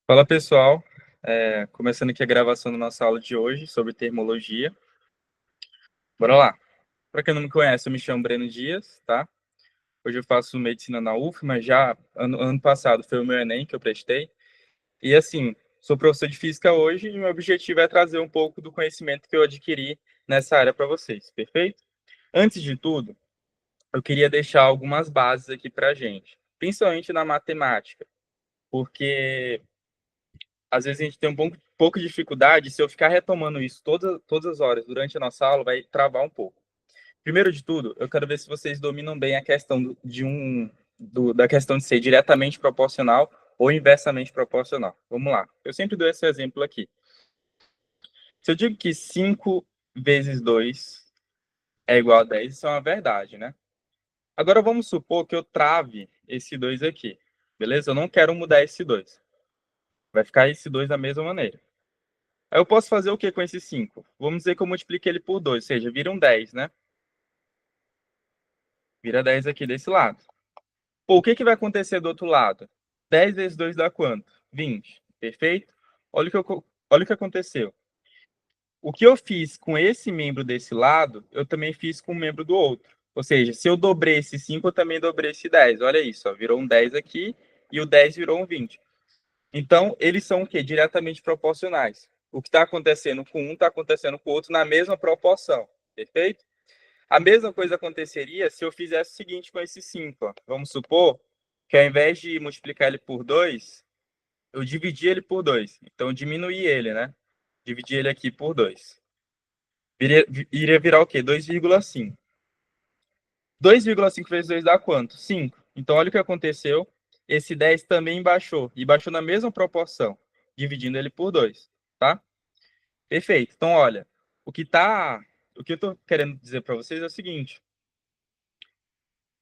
Fala pessoal, começando aqui a gravação da nossa aula de hoje sobre termologia. Bora lá. Para quem não me conhece, eu me chamo Breno Dias, tá? Hoje eu faço medicina na UF, mas já ano passado foi o meu Enem que eu prestei. E assim, sou professor de física hoje e meu objetivo é trazer um pouco do conhecimento que eu adquiri nessa área para vocês, perfeito? Antes de tudo, eu queria deixar algumas bases aqui para a gente, principalmente na matemática, porque às vezes a gente tem pouco de dificuldade, se eu ficar retomando isso todas as horas durante a nossa aula, vai travar um pouco. Primeiro de tudo, eu quero ver se vocês dominam bem a questão da questão de ser diretamente proporcional ou inversamente proporcional. Vamos lá. Eu sempre dou esse exemplo aqui. Se eu digo que 5 vezes 2 é igual a 10, isso é uma verdade, né? Agora vamos supor que eu trave esse 2 aqui. Beleza? Eu não quero mudar esse 2. Vai ficar esse 2 da mesma maneira. Aí eu posso fazer o que com esse 5? Vamos dizer que eu multipliquei ele por 2, ou seja, vira um 10, né? Vira 10 aqui desse lado. Pô, o que vai acontecer do outro lado? 10 vezes 2 dá quanto? 20. Perfeito? Olha o que aconteceu. O que eu fiz com esse membro desse lado, eu também fiz com o membro do outro. Ou seja, se eu dobrei esse 5, eu também dobrei esse 10. Olha isso, ó, virou um 10 aqui e o 10 virou um 20. Então, eles são o quê? Diretamente proporcionais. O que está acontecendo com um está acontecendo com o outro na mesma proporção. Perfeito? A mesma coisa aconteceria se eu fizesse o seguinte com esse 5. Ó. Vamos supor que ao invés de multiplicar ele por 2, eu dividi ele por 2. Então, eu diminuí ele, né? Dividi ele aqui por 2. Iria virar o quê? 2,5. 2,5 vezes 2 dá quanto? 5. Então, olha o que aconteceu. Esse 10 também baixou. E baixou na mesma proporção, dividindo ele por 2. Tá? Perfeito. Então, olha, o que eu estou querendo dizer para vocês é o seguinte: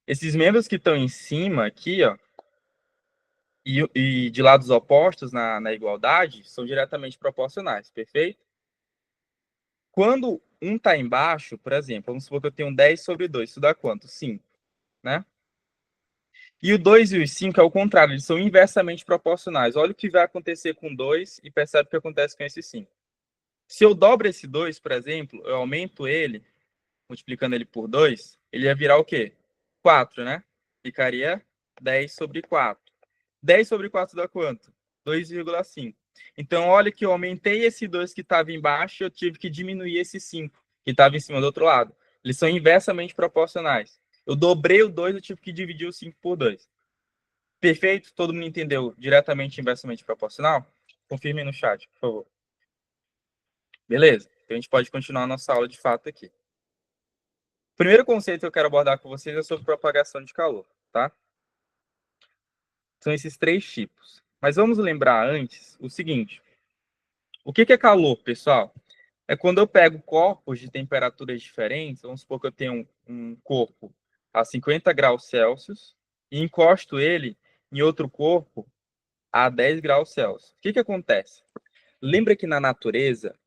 esses membros que estão em cima aqui, ó, e de lados opostos na igualdade, são diretamente proporcionais, perfeito? Quando um está embaixo, por exemplo, vamos supor que eu tenho 10 sobre 2, isso dá quanto? 5, né? E o 2 e o 5 é o contrário, eles são inversamente proporcionais. Olha o que vai acontecer com 2 e percebe o que acontece com esse 5. Se eu dobro esse 2, por exemplo, eu aumento ele, multiplicando ele por 2, ele ia virar o quê? 4, né? Ficaria 10 sobre 4. 10 sobre 4 dá quanto? 2,5. Então, olha que eu aumentei esse 2 que estava embaixo e eu tive que diminuir esse 5 que estava em cima do outro lado. Eles são inversamente proporcionais. Eu dobrei o 2, eu tive que dividir o 5 por 2. Perfeito? Todo mundo entendeu diretamente e inversamente proporcional? Confirme no chat, por favor. Beleza? Então, a gente pode continuar a nossa aula de fato aqui. O primeiro conceito que eu quero abordar com vocês é sobre propagação de calor, tá? São esses três tipos. Mas vamos lembrar antes o seguinte: o que é calor, pessoal? É quando eu pego corpos de temperaturas diferentes, vamos supor que eu tenho um corpo a 50 graus Celsius e encosto ele em outro corpo a 10 graus Celsius. O que acontece? Lembra que na natureza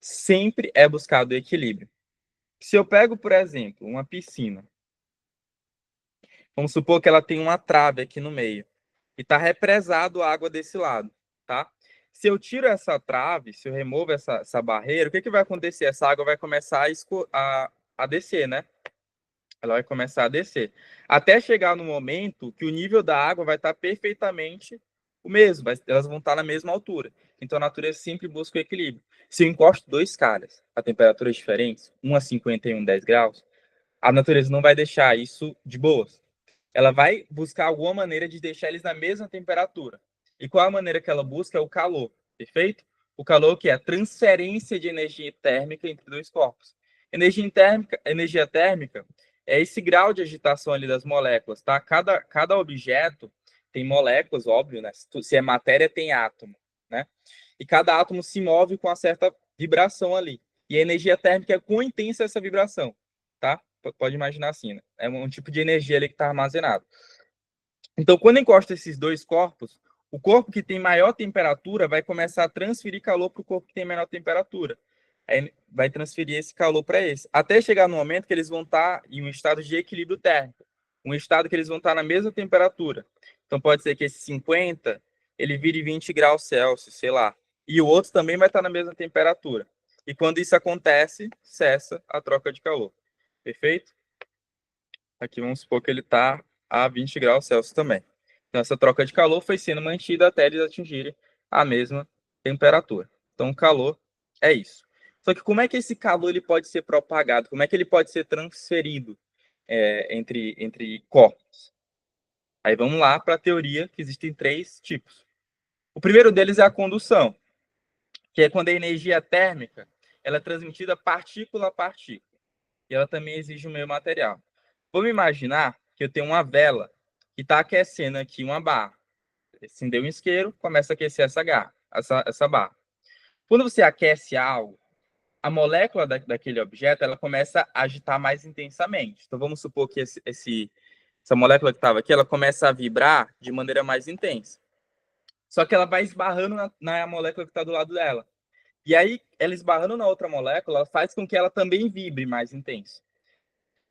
sempre é buscado o equilíbrio. Se eu pego, por exemplo, uma piscina, vamos supor que ela tem uma trave aqui no meio e está represado a água desse lado, tá? Se eu tiro essa trave, se eu removo essa barreira, o que vai acontecer? Essa água vai começar a descer, né? Ela vai começar a descer. Até chegar no momento que o nível da água vai estar perfeitamente o mesmo, elas vão estar na mesma altura. Então a natureza sempre busca o equilíbrio. Se eu encosto dois caras a temperaturas diferentes, um a 50 e um a 10 graus, a natureza não vai deixar isso de boas. Ela vai buscar alguma maneira de deixar eles na mesma temperatura. E qual a maneira que ela busca? É o calor, perfeito? O calor que é a transferência de energia térmica entre dois corpos. Energia térmica é esse grau de agitação ali das moléculas, tá? Cada objeto tem moléculas, óbvio, né? Se é matéria, tem átomo, né? E cada átomo se move com uma certa vibração ali. E a energia térmica é quão intensa essa vibração, tá? Pode imaginar assim, né? É um tipo de energia ali que está armazenado. Então, quando encosta esses dois corpos, o corpo que tem maior temperatura vai começar a transferir calor para o corpo que tem menor temperatura. Aí vai transferir esse calor para esse, até chegar no momento que eles vão estar em um estado de equilíbrio térmico, um estado que eles vão estar na mesma temperatura. Então, pode ser que esse 50 ele vire 20 graus Celsius, sei lá. E o outro também vai estar na mesma temperatura. E quando isso acontece, cessa a troca de calor. Perfeito? Aqui vamos supor que ele está a 20 graus Celsius também. Então, essa troca de calor foi sendo mantida até eles atingirem a mesma temperatura. Então, o calor é isso. Só que como é que esse calor ele pode ser propagado? Como é que ele pode ser transferido entre corpos? Aí vamos lá para a teoria, que existem 3 tipos. O primeiro deles é a condução, que é quando a energia térmica ela é transmitida partícula a partícula. E ela também exige o meio material. Vamos imaginar que eu tenho uma vela que está aquecendo aqui uma barra. Acendeu um isqueiro, começa a aquecer essa barra. Quando você aquece algo, a molécula daquele objeto ela começa a agitar mais intensamente. Então vamos supor que essa molécula que estava aqui, ela começa a vibrar de maneira mais intensa. Só que ela vai esbarrando na molécula que está do lado dela. E aí, ela esbarrando na outra molécula, ela faz com que ela também vibre mais intenso.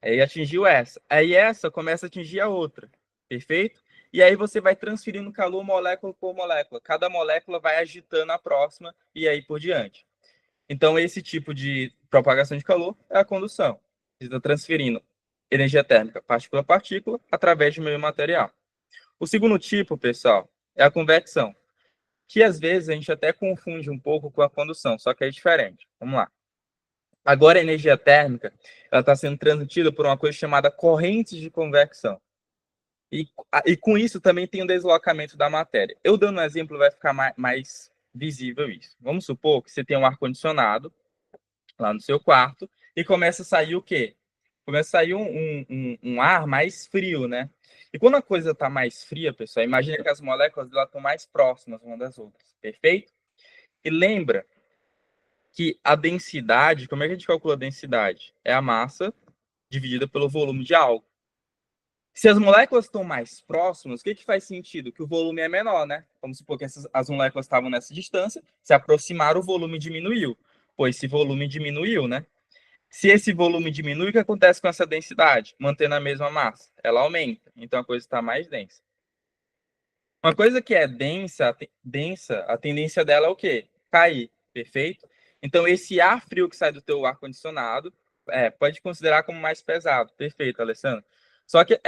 Aí atingiu essa. Aí essa começa a atingir a outra. Perfeito? E aí você vai transferindo calor molécula por molécula. Cada molécula vai agitando a próxima e aí por diante. Então, esse tipo de propagação de calor é a condução. Você está transferindo energia térmica partícula a partícula através de meio material. O segundo tipo, pessoal, é a convecção, que às vezes a gente até confunde um pouco com a condução, só que é diferente. Vamos lá. Agora, a energia térmica ela está sendo transmitida por uma coisa chamada correntes de convecção. E com isso também tem o deslocamento da matéria. Eu dando um exemplo vai ficar mais visível isso. Vamos supor que você tem um ar-condicionado lá no seu quarto e começa a sair o quê? Começa a sair um ar mais frio, né? E quando a coisa está mais fria, pessoal, imagina que as moléculas estão mais próximas umas das outras, perfeito? E lembra que a densidade, como é que a gente calcula a densidade? É a massa dividida pelo volume de algo. Se as moléculas estão mais próximas, o que faz sentido? Que o volume é menor, né? Vamos supor que as moléculas estavam nessa distância, se aproximaram, o volume diminuiu. Pois esse volume diminuiu, né? Se esse volume diminui, o que acontece com essa densidade? Mantendo a mesma massa. Ela aumenta, então a coisa está mais densa. Uma coisa que é densa, a tendência dela é o quê? Cair, perfeito? Então, esse ar frio que sai do teu ar-condicionado, pode considerar como mais pesado. Perfeito, Alessandro. Só que,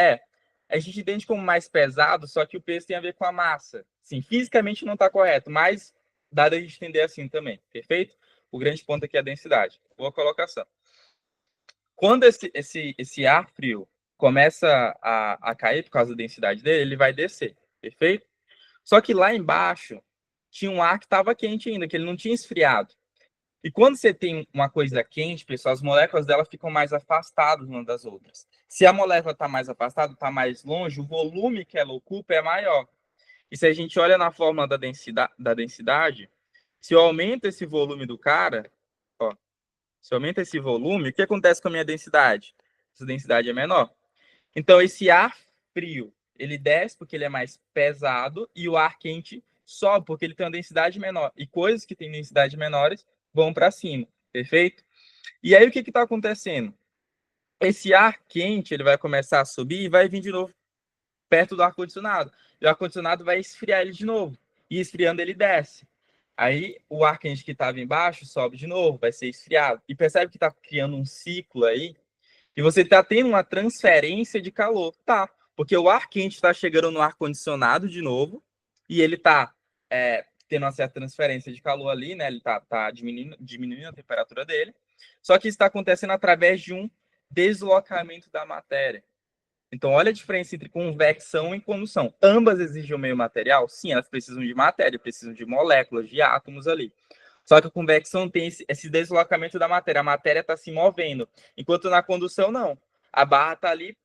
a gente entende como mais pesado, só que o peso tem a ver com a massa. Sim, fisicamente não está correto, mas dá a gente entender assim também, perfeito? O grande ponto aqui é a densidade. Boa colocação. Quando esse ar frio começa a cair por causa da densidade dele, ele vai descer, perfeito? Só que lá embaixo tinha um ar que estava quente ainda, que ele não tinha esfriado. E quando você tem uma coisa quente, pessoal, as moléculas dela ficam mais afastadas umas das outras. Se a molécula está mais afastada, está mais longe, o volume que ela ocupa é maior. E se a gente olha na fórmula da densidade, se eu aumento esse volume do cara, ó, se eu aumento esse volume, o que acontece com a minha densidade? Essa densidade é menor. Então, esse ar frio, ele desce porque ele é mais pesado e o ar quente sobe porque ele tem uma densidade menor. E coisas que têm densidade menores vão para cima, perfeito? E aí, o que está acontecendo? Esse ar quente, ele vai começar a subir e vai vir de novo perto do ar-condicionado. E o ar-condicionado vai esfriar ele de novo. E esfriando, ele desce. Aí, o ar quente que estava embaixo sobe de novo, vai ser esfriado. E percebe que está criando um ciclo aí e você está tendo uma transferência de calor. Tá, porque o ar quente está chegando no ar-condicionado de novo e ele está tendo uma certa transferência de calor ali, né? Ele está diminuindo a temperatura dele. Só que isso está acontecendo através de um deslocamento da matéria. Então, olha a diferença entre convecção e condução. Ambas exigem o meio material? Sim, elas precisam de matéria, precisam de moléculas, de átomos ali. Só que a convecção tem esse deslocamento da matéria. A matéria está se movendo, enquanto na condução, não. A barra está ali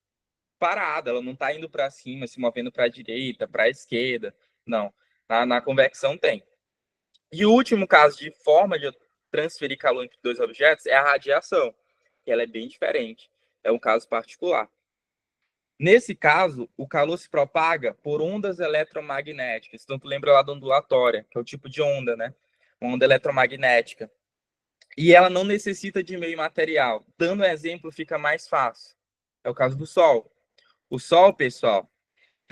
parada, ela não está indo para cima, se movendo para a direita, para a esquerda. Não. Na convecção tem. E o último caso de forma de transferir calor entre dois objetos é a radiação, que ela é bem diferente. É um caso particular. Nesse caso, o calor se propaga por ondas eletromagnéticas. Então, tu lembra lá da ondulatória, que é o tipo de onda, né? Uma onda eletromagnética. E ela não necessita de meio material. Dando um exemplo, fica mais fácil. É o caso do Sol. O Sol, pessoal,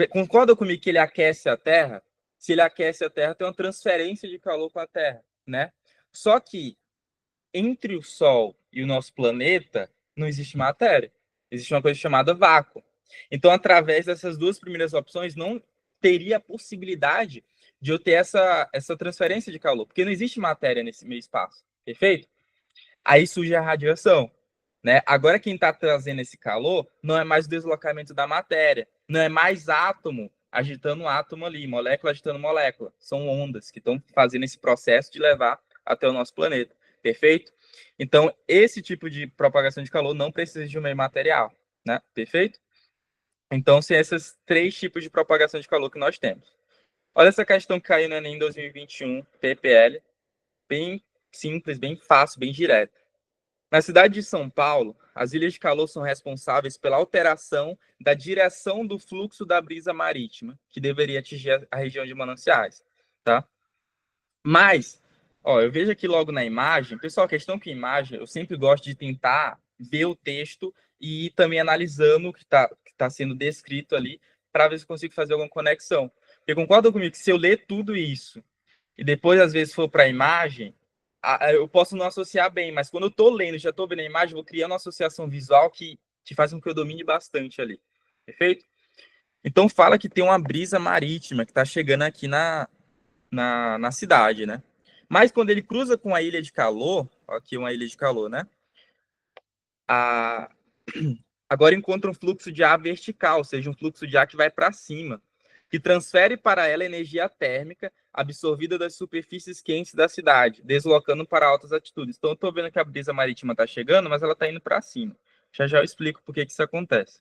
concorda comigo que ele aquece a Terra? se ele aquece a Terra, tem uma transferência de calor com a Terra, né? Só que entre o Sol e o nosso planeta não existe matéria. Existe uma coisa chamada vácuo. Então, através dessas duas primeiras opções, não teria a possibilidade de eu ter essa transferência de calor, porque não existe matéria nesse meio espaço, perfeito? Aí surge a radiação, né? Agora quem está trazendo esse calor não é mais o deslocamento da matéria, não é mais átomo agitando um átomo ali, molécula agitando molécula. São ondas que estão fazendo esse processo de levar até o nosso planeta, perfeito? Então, esse tipo de propagação de calor não precisa de um meio material, né? Perfeito? Então, são esses três tipos de propagação de calor que nós temos. Olha essa questão que caiu no Enem 2021, PPL, bem simples, bem fácil, bem direto. Na cidade de São Paulo, as ilhas de calor são responsáveis pela alteração da direção do fluxo da brisa marítima, que deveria atingir a região de Mananciais, tá? Mas, ó, eu vejo aqui logo na imagem, pessoal, a questão que imagem, eu sempre gosto de tentar ver o texto e ir também analisando o que tá sendo descrito ali, para ver se eu consigo fazer alguma conexão. Porque concorda comigo que se eu ler tudo isso e depois, às vezes, for para a imagem, eu posso não associar bem, mas quando eu estou lendo, já estou vendo a imagem, vou criando uma associação visual que faz com que eu domine bastante ali. Perfeito? Então, fala que tem uma brisa marítima que está chegando aqui na cidade, né? Mas quando ele cruza com a ilha de calor, aqui uma ilha de calor, né? A... Agora encontra um fluxo de ar vertical, ou seja, um fluxo de ar que vai para cima, que transfere para ela energia térmica absorvida das superfícies quentes da cidade, deslocando para altas altitudes. Então, eu estou vendo que a brisa marítima está chegando, mas ela está indo para cima. Já já eu explico por que isso acontece.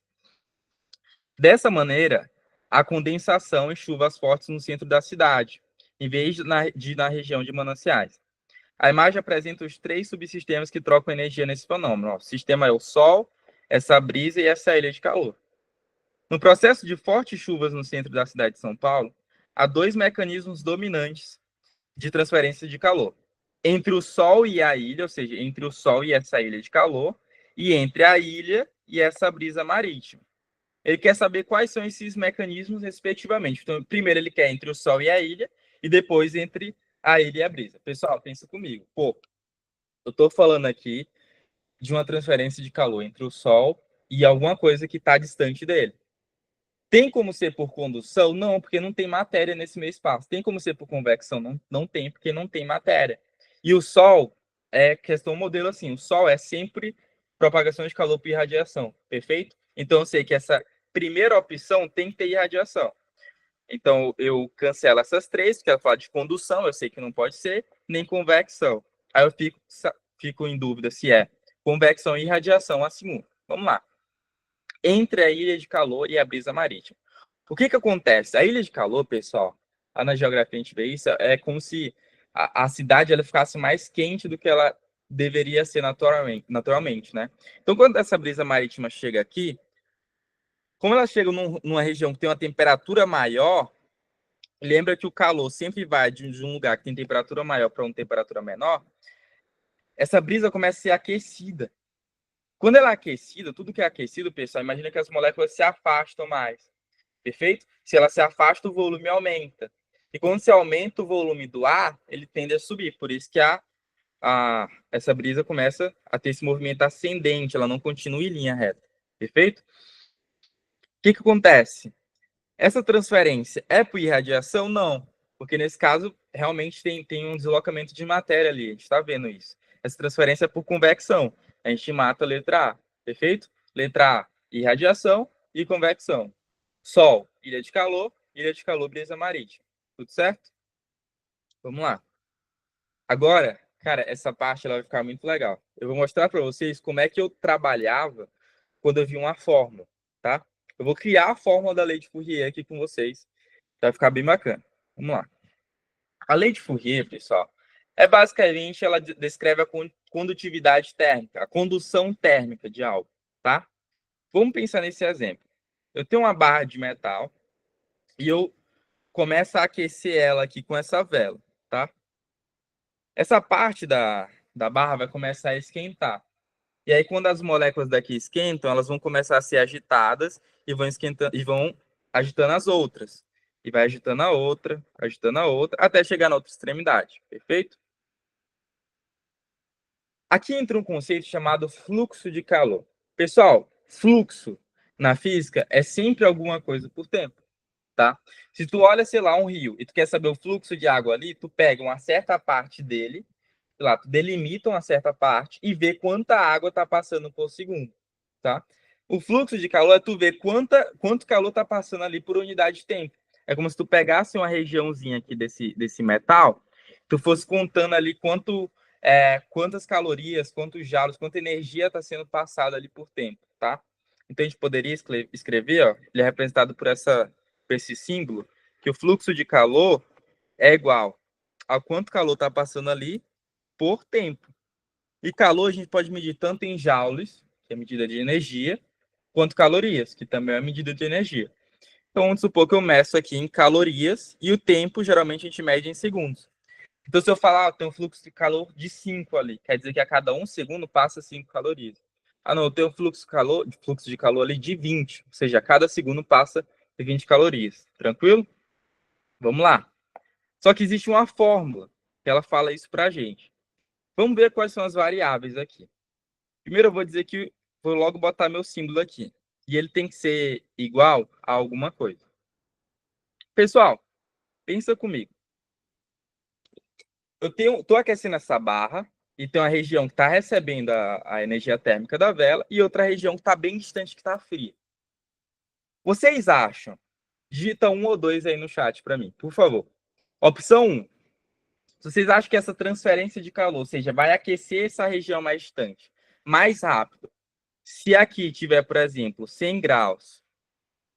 Dessa maneira, há condensação e chuvas fortes no centro da cidade, em vez de na região de mananciais. A imagem apresenta os três subsistemas que trocam energia nesse fenômeno. O sistema é o Sol, essa brisa e essa ilha de calor. No processo de fortes chuvas no centro da cidade de São Paulo, há dois mecanismos dominantes de transferência de calor. Entre o Sol e a ilha, ou seja, entre o Sol e essa ilha de calor, e entre a ilha e essa brisa marítima. Ele quer saber quais são esses mecanismos, respectivamente. Então, primeiro ele quer entre o Sol e a ilha, e depois entre a ilha e a brisa. Pessoal, pensa comigo. Pô, eu estou falando aqui de uma transferência de calor entre o Sol e alguma coisa que está distante dele. Tem como ser por condução? Não, porque não tem matéria nesse meio espaço. Tem como ser por convecção? Não, não tem, porque não tem matéria. E o Sol é questão modelo assim: o Sol é sempre propagação de calor por irradiação, perfeito? Então eu sei que essa primeira opção tem que ter irradiação. Então eu cancelo essas três, porque ela fala de condução, eu sei que não pode ser, nem convecção. Aí eu fico em dúvida se é convecção e irradiação acima. Vamos lá. Entre a ilha de calor e a brisa marítima. O que acontece? A ilha de calor, pessoal, lá na geografia a gente vê isso, é como se a cidade ela ficasse mais quente do que ela deveria ser naturalmente, né? Então, quando essa brisa marítima chega aqui, como ela chega numa região que tem uma temperatura maior, lembra que o calor sempre vai de um lugar que tem temperatura maior para uma temperatura menor, essa brisa começa a ser aquecida. Quando ela é aquecida, tudo que é aquecido, pessoal, imagina que as moléculas se afastam mais. Perfeito? Se ela se afasta, o volume aumenta. E quando se aumenta o volume do ar, ele tende a subir. Por isso que essa brisa começa a ter esse movimento ascendente, ela não continua em linha reta. Perfeito? O que acontece? Essa transferência é por irradiação? Não. Porque nesse caso, realmente tem um deslocamento de matéria ali. A gente está vendo isso. Essa transferência é por convecção. A gente mata a letra A. Perfeito? Letra A, irradiação e convecção. Sol, ilha de calor, brisa marítima. Tudo certo? Vamos lá. Agora, cara, essa parte ela vai ficar muito legal. Eu vou mostrar para vocês como é que eu trabalhava quando eu vi uma fórmula, tá? Eu vou criar a fórmula da lei de Fourier aqui com vocês. Vai ficar bem bacana. Vamos lá. A lei de Fourier, pessoal, é basicamente ela descreve a condutividade térmica, a condução térmica de algo, tá? Vamos pensar nesse exemplo. Eu tenho uma barra de metal e eu começo a aquecer ela aqui com essa vela, tá? Essa parte da barra vai começar a esquentar. E aí, quando as moléculas daqui esquentam, elas vão começar a ser agitadas e vão esquentando e vão agitando as outras. e vai agitando a outra, até chegar na outra extremidade, perfeito? Aqui entra um conceito chamado fluxo de calor. Pessoal, fluxo na física é sempre alguma coisa por tempo, tá? Se tu olha, sei lá, um rio e tu quer saber o fluxo de água ali, tu pega uma certa parte dele, sei lá, tu delimita uma certa parte e vê quanta água está passando por segundo, tá? O fluxo de calor é tu ver quanto calor está passando ali por unidade de tempo. É como se tu pegasse uma regiãozinha aqui desse metal, tu fosse contando ali quantas calorias, quantos joules, quanta energia está sendo passada ali por tempo, tá? Então a gente poderia escrever, ó, ele é representado por esse símbolo, que o fluxo de calor é igual ao quanto calor está passando ali por tempo. E calor a gente pode medir tanto em joules, que é a medida de energia, quanto calorias, que também é a medida de energia. Então, vamos supor que eu meço aqui em calorias e o tempo, geralmente, a gente mede em segundos. Então, se eu falar, tem um fluxo de calor de 5 ali, quer dizer que a cada 1 segundo passa 5 calorias. Ah, não, eu tenho um fluxo de calor ali de 20, ou seja, a cada segundo passa 20 calorias. Tranquilo? Vamos lá. Só que existe uma fórmula que ela fala isso para a gente. Vamos ver quais são as variáveis aqui. Primeiro eu vou dizer que vou logo botar meu símbolo aqui. E ele tem que ser igual a alguma coisa. Pessoal, pensa comigo. Estou aquecendo essa barra e tem uma região que está recebendo a energia térmica da vela e outra região que está bem distante, que está fria. Vocês acham? Digita 1 ou 2 aí no chat para mim, por favor. Opção 1. Vocês acham que essa transferência de calor, ou seja, vai aquecer essa região mais distante mais rápido? Se aqui tiver, por exemplo, 100 graus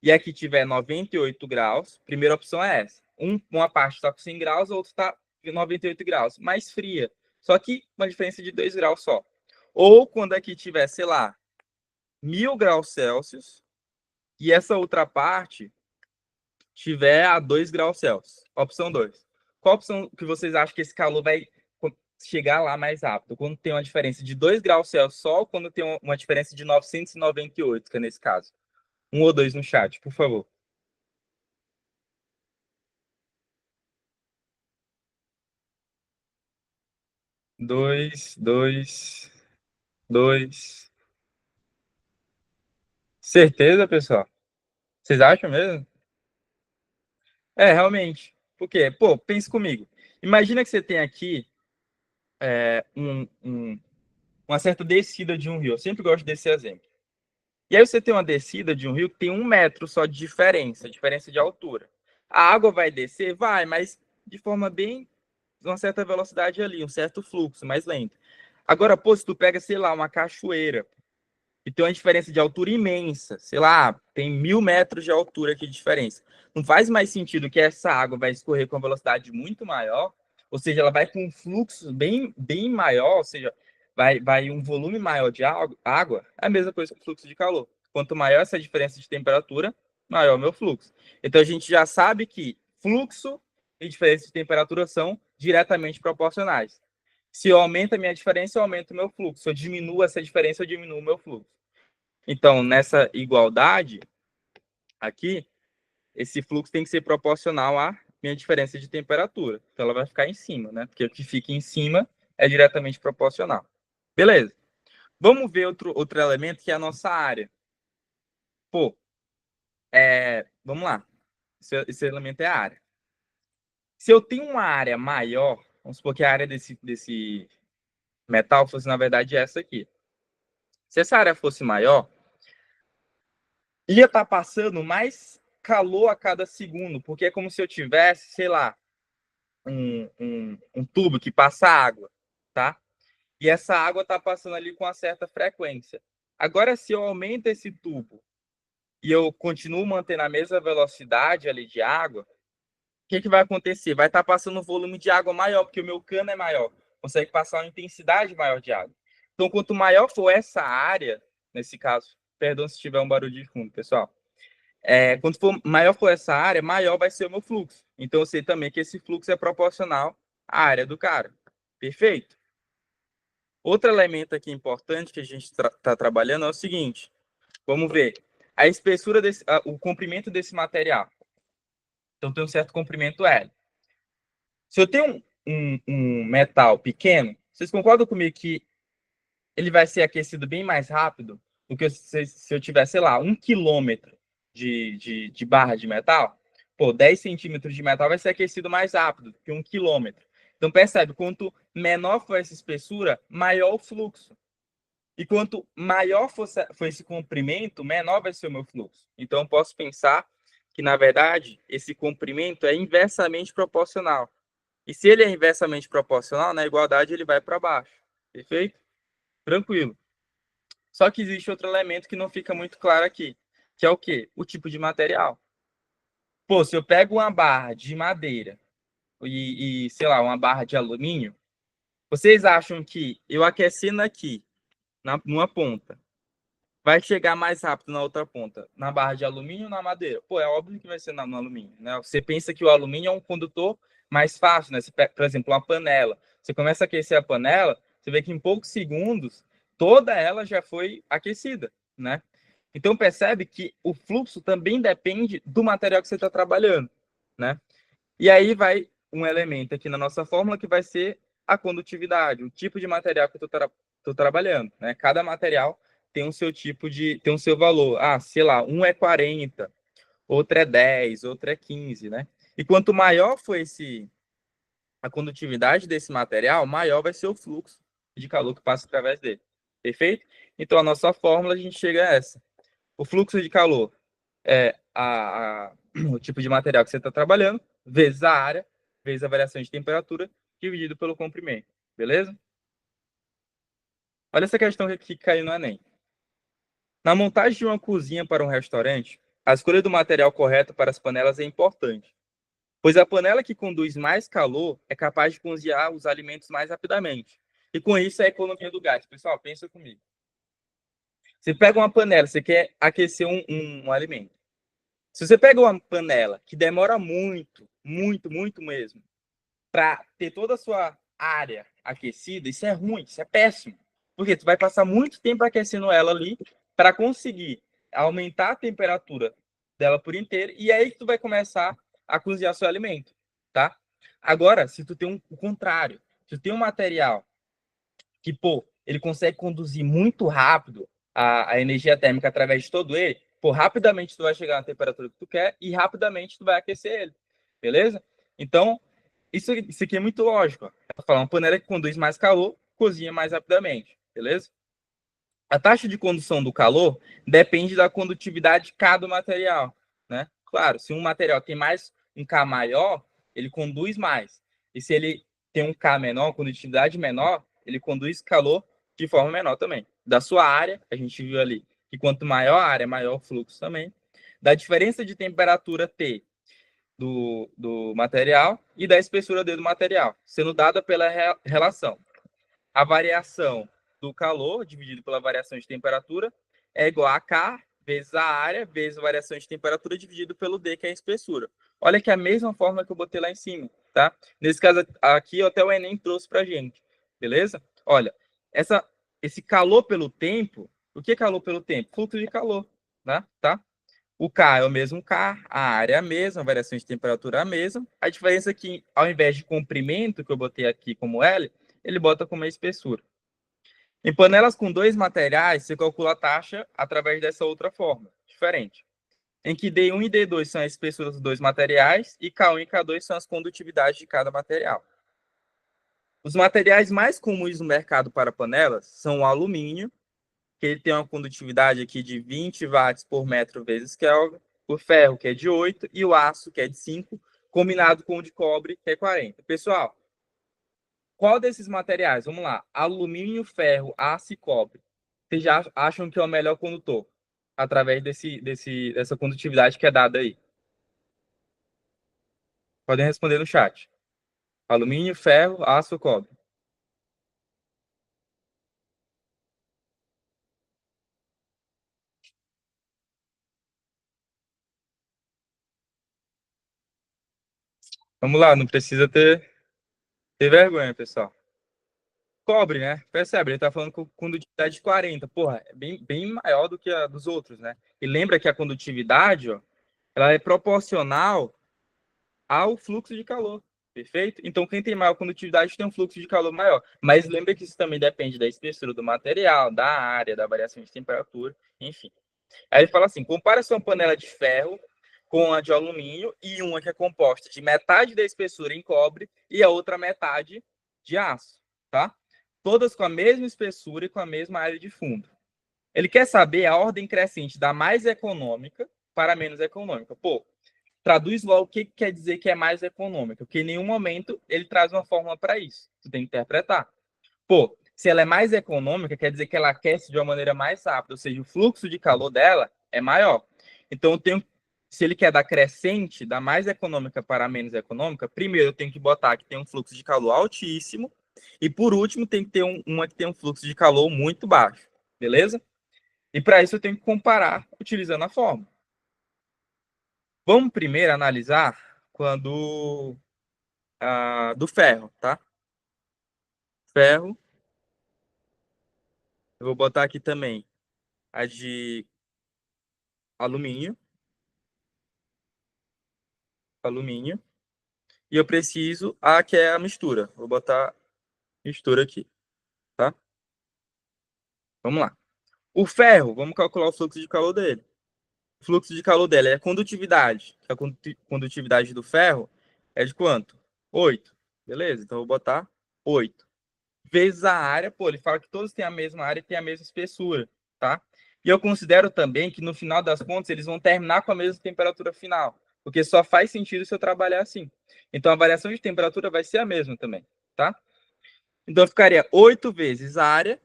e aqui tiver 98 graus, primeira opção é essa. Uma parte está com 100 graus, a outra está com 98 graus, mais fria. Só que uma diferença de 2 graus só. Ou quando aqui tiver, sei lá, 1000 graus Celsius e essa outra parte tiver a 2 graus Celsius. Opção 2. Qual opção que vocês acham que esse calor vai chegar lá mais rápido? Quando tem uma diferença de 2 graus Celsius só ou quando tem uma diferença de 998, que é nesse caso? 1 ou 2 no chat, por favor. 2, 2, 2. Certeza, pessoal? Vocês acham mesmo? É, realmente. Por quê? Pô, pense comigo. Imagina que você tem aqui uma certa descida de um rio. Eu sempre gosto desse exemplo. E aí você tem uma descida de um rio que tem 1 metro só de diferença de altura. A água vai descer? Vai, mas de forma bem, uma certa velocidade ali, um certo fluxo, mais lento. Agora, pô, se tu pega, sei lá, uma cachoeira, e tem uma diferença de altura imensa, sei lá, tem 1000 metros de altura aqui de diferença. Não faz mais sentido que essa água vai escorrer com uma velocidade muito maior, ou seja, ela vai com um fluxo bem maior, ou seja, vai um volume maior de água, é a mesma coisa que o fluxo de calor. Quanto maior essa diferença de temperatura, maior o meu fluxo. Então a gente já sabe que fluxo e diferença de temperatura são diretamente proporcionais. Se eu aumento a minha diferença, eu aumento o meu fluxo. Se eu diminuo essa diferença, eu diminuo o meu fluxo. Então, nessa igualdade aqui, esse fluxo tem que ser proporcional à minha diferença de temperatura. Então, ela vai ficar em cima, né? Porque o que fica em cima é diretamente proporcional. Beleza. Vamos ver outro elemento que é a nossa área. Pô, vamos lá. Esse elemento é a área. Se eu tenho uma área maior, vamos supor que a área desse metal fosse, na verdade, essa aqui. Se essa área fosse maior, ia estar passando mais calor a cada segundo, porque é como se eu tivesse, sei lá, um tubo que passa água, tá? E essa água está passando ali com uma certa frequência. Agora, se eu aumento esse tubo e eu continuo mantendo a mesma velocidade ali de água, o que vai acontecer? Vai estar passando um volume de água maior, porque o meu cano é maior, consegue passar uma intensidade maior de água. Então, quanto maior for essa área, nesse caso, perdão se tiver um barulho de fundo, pessoal. Quanto maior for essa área, maior vai ser o meu fluxo. Então, eu sei também que esse fluxo é proporcional à área do cara. Perfeito? Outro elemento aqui importante que a gente está trabalhando é o seguinte. Vamos ver. A espessura o comprimento desse material. Então tem um certo comprimento L. Se eu tenho um metal pequeno, vocês concordam comigo que ele vai ser aquecido bem mais rápido do que se eu tiver, sei lá, 1 quilômetro de barra de metal? Pô, 10 centímetros de metal vai ser aquecido mais rápido do que 1 quilômetro. Então percebe, quanto menor for essa espessura, maior o fluxo. E quanto maior for esse comprimento, menor vai ser o meu fluxo. Então eu posso pensar que, na verdade, esse comprimento é inversamente proporcional. E se ele é inversamente proporcional, na igualdade ele vai para baixo. Perfeito? Tranquilo. Só que existe outro elemento que não fica muito claro aqui, que é o quê? O tipo de material. Pô, se eu pego uma barra de madeira sei lá, uma barra de alumínio, vocês acham que eu aquecendo aqui, numa ponta, vai chegar mais rápido na outra ponta, na barra de alumínio ou na madeira? Pô, é óbvio que vai ser no alumínio, né? Você pensa que o alumínio é um condutor mais fácil, né? Você pega, por exemplo, uma panela. Você começa a aquecer a panela, você vê que em poucos segundos toda ela já foi aquecida, né? Então percebe que o fluxo também depende do material que você está trabalhando, né? E aí vai um elemento aqui na nossa fórmula que vai ser a condutividade, o tipo de material que eu estou trabalhando, né? Cada material tem um seu tipo tem um seu valor. Ah, sei lá, um é 40, outro é 10, outro é 15, né? E quanto maior for a condutividade desse material, maior vai ser o fluxo de calor que passa através dele. Perfeito? Então a nossa fórmula a gente chega a essa. O fluxo de calor é o tipo de material que você está trabalhando, vezes a área, vezes a variação de temperatura, dividido pelo comprimento. Beleza? Olha essa questão que caiu no Enem. Na montagem de uma cozinha para um restaurante, a escolha do material correto para as panelas é importante, pois a panela que conduz mais calor é capaz de cozinhar os alimentos mais rapidamente. E com isso é a economia do gás. Pessoal, pensa comigo. Você pega uma panela, você quer aquecer um alimento. Se você pega uma panela que demora muito, muito, muito mesmo, para ter toda a sua área aquecida, isso é ruim, isso é péssimo. Porque tu vai passar muito tempo aquecendo ela ali para conseguir aumentar a temperatura dela por inteiro e aí que tu vai começar a cozinhar seu alimento, tá? Agora, se tu tem o contrário, se tu tem um material que, pô, ele consegue conduzir muito rápido a energia térmica através de todo ele, pô, rapidamente tu vai chegar na temperatura que tu quer e rapidamente tu vai aquecer ele, beleza? Então, isso aqui é muito lógico. Ó. Falar uma panela que conduz mais calor, cozinha mais rapidamente, beleza? A taxa de condução do calor depende da condutividade de cada material, né? Claro, se um material tem mais um K maior, ele conduz mais. E se ele tem um K menor, condutividade menor, ele conduz calor de forma menor também. Da sua área, a gente viu ali que quanto maior a área, maior o fluxo também. Da diferença de temperatura T do material e da espessura D do material, sendo dada pela relação. A variação do calor dividido pela variação de temperatura é igual a K vezes a área vezes a variação de temperatura dividido pelo D, que é a espessura. Olha que é a mesma fórmula que eu botei lá em cima, tá? Nesse caso aqui, até o Enem trouxe pra gente, beleza? Olha, esse calor pelo tempo, o que é calor pelo tempo? Fluxo de calor, né? Tá? O K é o mesmo K, a área é a mesma, a variação de temperatura é a mesma. A diferença é que, ao invés de comprimento, que eu botei aqui como L, ele bota como espessura. Em panelas com dois materiais, você calcula a taxa através dessa outra forma, diferente. Em que D1 e D2 são a espessura dos dois materiais e K1 e K2 são as condutividades de cada material. Os materiais mais comuns no mercado para panelas são o alumínio, que ele tem uma condutividade aqui de 20 watts por metro vezes Kelvin, o ferro, que é de 8, e o aço, que é de 5, combinado com o de cobre, que é 40. Pessoal, qual desses materiais? Vamos lá. Alumínio, ferro, aço e cobre. Vocês já acham que é o melhor condutor? Através dessa condutividade que é dada aí. Podem responder no chat. Alumínio, ferro, aço, cobre. Vamos lá, não precisa ter vergonha, pessoal. Cobre, né? Percebe? Ele tá falando com condutividade de 40. Porra, é bem maior do que a dos outros, né? E lembra que a condutividade, ó, ela é proporcional ao fluxo de calor. Perfeito? Então, quem tem maior condutividade tem um fluxo de calor maior. Mas lembra que isso também depende da espessura do material, da área, da variação de temperatura, enfim. Aí ele fala assim: compara sua panela de ferro com a de alumínio e uma que é composta de metade da espessura em cobre e a outra metade de aço, tá? Todas com a mesma espessura e com a mesma área de fundo. Ele quer saber a ordem crescente da mais econômica para a menos econômica. Pô, traduz logo o que quer dizer que é mais econômica, porque em nenhum momento ele traz uma fórmula para isso. Tu tem que interpretar. Pô, se ela é mais econômica, quer dizer que ela aquece de uma maneira mais rápida, ou seja, o fluxo de calor dela é maior. Então, eu tenho, se ele quer dar crescente, da mais econômica para a menos econômica, primeiro eu tenho que botar que tem um fluxo de calor altíssimo, e por último tem que ter uma que tem um fluxo de calor muito baixo, beleza? E para isso eu tenho que comparar utilizando a fórmula. Vamos primeiro analisar quando do ferro, tá? Ferro, eu vou botar aqui também a de alumínio, e eu preciso a que é a mistura. Vou botar mistura aqui, tá? Vamos lá. O ferro, vamos calcular o fluxo de calor dele. O fluxo de calor dele é a condutividade. A condutividade do ferro é de quanto? 8. Beleza? Então eu vou botar 8. Vezes a área, pô, ele fala que todos têm a mesma área e têm a mesma espessura, tá? E eu considero também que no final das contas eles vão terminar com a mesma temperatura final, porque só faz sentido se eu trabalhar assim. Então a variação de temperatura vai ser a mesma também, tá? Então ficaria 8 vezes a área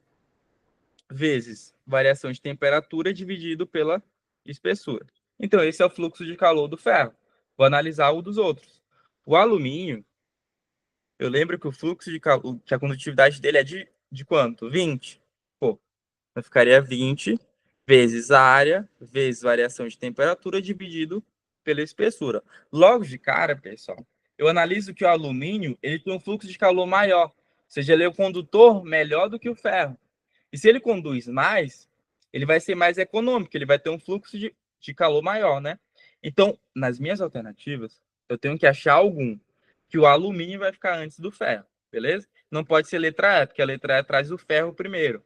vezes variação de temperatura dividido pela espessura. Então esse é o fluxo de calor do ferro. Vou analisar o dos outros. O alumínio, eu lembro que o fluxo de calor, que a condutividade dele é de quanto? 20. Pô, então ficaria 20 vezes a área vezes variação de temperatura dividido pela espessura. Logo de cara, pessoal, eu analiso que o alumínio ele tem um fluxo de calor maior, ou seja, ele é o condutor melhor do que o ferro. E se ele conduz mais, ele vai ser mais econômico, ele vai ter um fluxo de calor maior, né? Então, nas minhas alternativas, eu tenho que achar algum que o alumínio vai ficar antes do ferro, beleza? Não pode ser letra E, porque a letra E traz o ferro primeiro.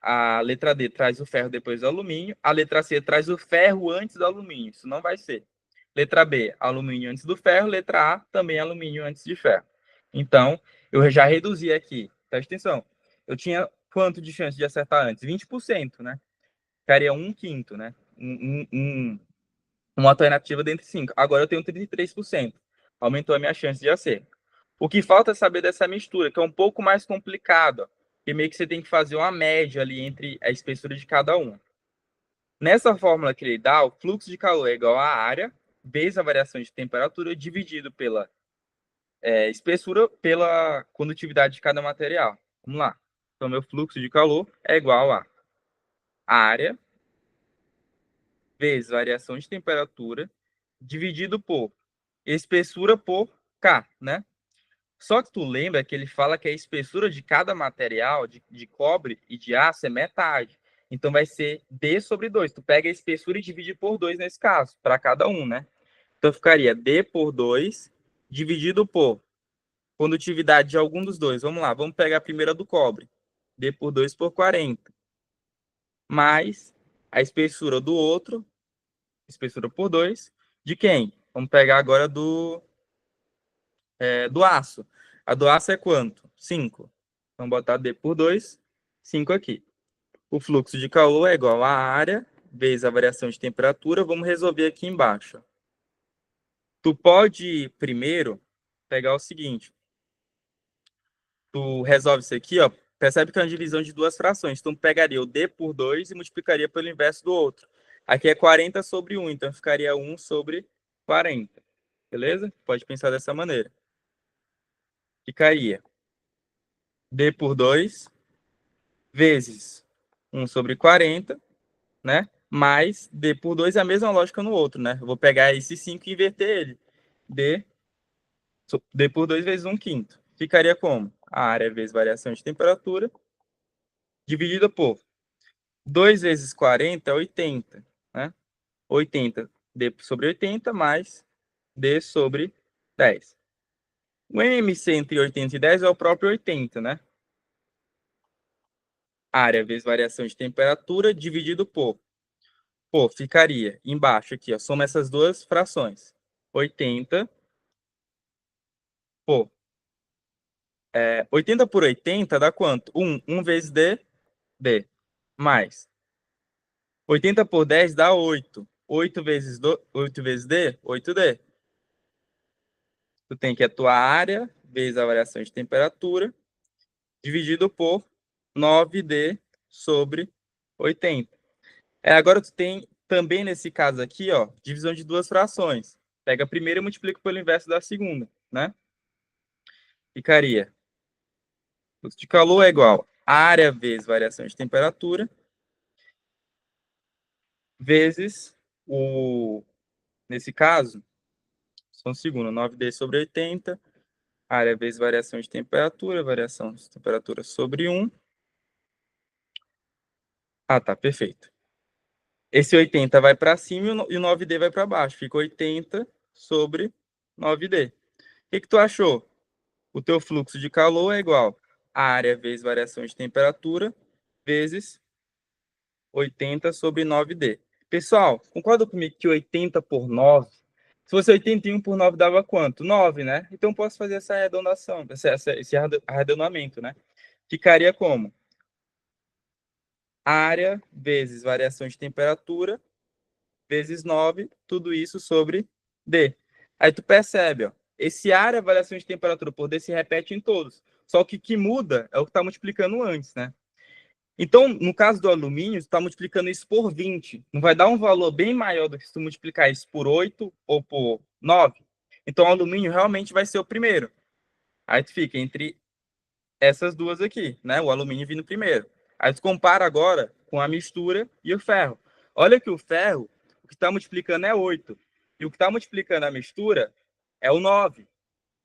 A letra D traz o ferro depois do alumínio. A letra C traz o ferro antes do alumínio. Isso não vai ser. Letra B, alumínio antes do ferro. Letra A, também alumínio antes de ferro. Então, eu já reduzi aqui. Presta atenção. Eu tinha quanto de chance de acertar antes? 20%, né? Ficaria 1/5, né? Uma alternativa dentre 5. Agora eu tenho 33%. Aumentou a minha chance de acerto. O que falta é saber dessa mistura, que é um pouco mais complicado, que meio que você tem que fazer uma média ali entre a espessura de cada um. Nessa fórmula que ele dá, o fluxo de calor é igual à área vezes a variação de temperatura dividido pela espessura pela condutividade de cada material. Vamos lá. Então, meu fluxo de calor é igual a área vezes variação de temperatura dividido por espessura por K, né? Só que tu lembra que ele fala que a espessura de cada material, de cobre e de aço, é metade. Então vai ser D sobre 2. Tu pega a espessura e divide por 2 nesse caso, para cada um, né? Então ficaria D por 2 dividido por condutividade de algum dos dois. Vamos lá, vamos pegar a primeira do cobre. D por 2 por 40. Mais a espessura do outro, espessura por 2, de quem? Vamos pegar agora do aço. A do aço é quanto? 5. Vamos botar D por 2, 5 aqui. O fluxo de calor é igual à área vezes a variação de temperatura. Vamos resolver aqui embaixo. Tu pode primeiro pegar o seguinte. Tu resolve isso aqui, ó. Percebe que é uma divisão de duas frações. Então, pegaria o D por 2 e multiplicaria pelo inverso do outro. Aqui é 40 sobre 1, então ficaria 1 sobre 40. Beleza? Pode pensar dessa maneira. Ficaria D por 2 vezes 1 sobre 40, né? Mais D por 2 é a mesma lógica no outro, né? Eu vou pegar esse 5 e inverter ele. D por 2 vezes 1/5. Ficaria como? A área vezes variação de temperatura, dividida por 2 vezes 40 é 80, né? 80, D sobre 80 mais D sobre 10. O MC entre 80 e 10 é o próprio 80, né? Área vezes variação de temperatura dividido por. Pô, ficaria embaixo aqui, ó. Soma essas duas frações. 80. Pô, 80 por 80 dá quanto? 1. 1 vezes D, D. Mais. 80 por 10 dá 8. 8 vezes D, 8D. Tu tem que a tua área vezes a variação de temperatura dividido por 9D sobre 80. Agora tu tem também nesse caso aqui, ó, divisão de duas frações. Pega a primeira e multiplica pelo inverso da segunda, né? Ficaria. Fluxo de calor é igual a área vezes variação de temperatura vezes nesse caso, só um segundo, 9D sobre 80, área vezes variação de temperatura, variação de temperatura sobre 1. Ah, tá, perfeito. Esse 80 vai para cima e o 9D vai para baixo. Fica 80 sobre 9D. O que tu achou? O teu fluxo de calor é igual a área vezes variação de temperatura vezes 80 sobre 9D. Pessoal, concorda comigo que 80 por 9, se fosse 81 por 9 dava quanto? 9, né? Então posso fazer essa arredondação, esse arredondamento, né? Ficaria como? Área vezes variação de temperatura vezes 9, tudo isso sobre D. Aí tu percebe, ó, esse área, variação de temperatura por D se repete em todos. Só que o que muda é o que está multiplicando antes, né? Então, no caso do alumínio, tu está multiplicando isso por 20. Não vai dar um valor bem maior do que se tu multiplicar isso por 8 ou por 9. Então, o alumínio realmente vai ser o primeiro. Aí tu fica entre essas duas aqui, né? O alumínio vindo primeiro. Aí tu compara agora com a mistura e o ferro. Olha que o ferro, o que está multiplicando é 8. E o que está multiplicando a mistura é o 9.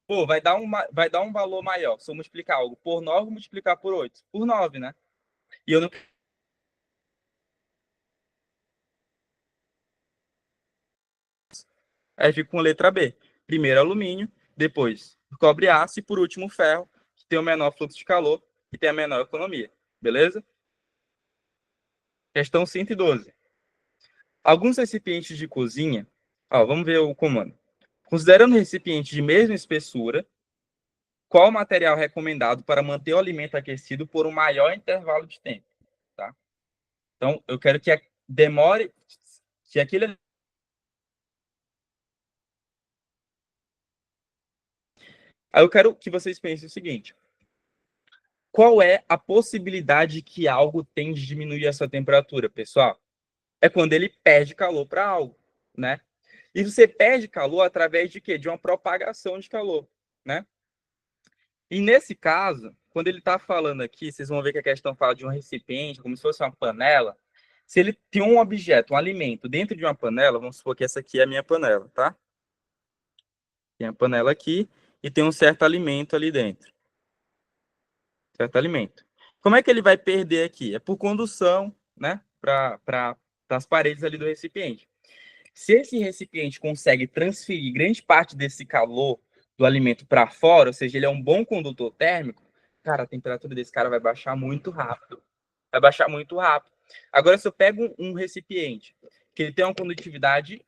Pô, vai dar um valor maior. Se eu multiplicar algo por 9, multiplicar por 8. Por 9, né? E eu não. Aí fico com letra B. Primeiro alumínio, depois cobre aço e por último ferro, que tem o menor fluxo de calor e tem a menor economia. Beleza? Questão 112. Alguns recipientes de cozinha. Ó, vamos ver o comando. Considerando recipientes de mesma espessura, qual o material recomendado para manter o alimento aquecido por um maior intervalo de tempo? Tá? Então, eu quero que demore, que aquele. Aí eu quero que vocês pensem o seguinte: qual é a possibilidade que algo tem de diminuir a sua temperatura, pessoal? É quando ele perde calor para algo, né? E você perde calor através de quê? De uma propagação de calor, né? E nesse caso, quando ele está falando aqui, vocês vão ver que a questão fala de um recipiente, como se fosse uma panela. Se ele tem um objeto, um alimento dentro de uma panela, vamos supor que essa aqui é a minha panela, tá? Tem a panela aqui e tem um certo alimento ali dentro. Certo alimento. Como é que ele vai perder aqui? É por condução, né? Para as paredes ali do recipiente. Se esse recipiente consegue transferir grande parte desse calor do alimento para fora, ou seja, ele é um bom condutor térmico, cara, a temperatura desse cara vai baixar muito rápido. Vai baixar muito rápido. Agora, se eu pego um recipiente que ele tem uma condutividade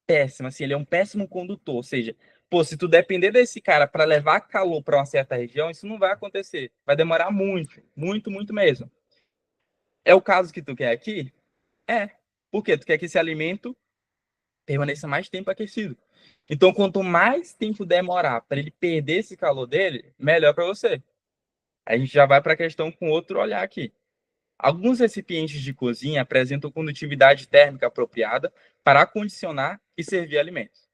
péssima, assim, ele é um péssimo condutor, ou seja, pô, se tu depender desse cara para levar calor para uma certa região, isso não vai acontecer. Vai demorar muito, muito, muito mesmo. É o caso que tu quer aqui? É. Por quê? Tu quer que esse alimento permaneça mais tempo aquecido. Então, quanto mais tempo demorar para ele perder esse calor dele, melhor para você. A gente já vai para a questão com outro olhar aqui. Alguns recipientes de cozinha apresentam condutividade térmica apropriada para acondicionar e servir alimentos.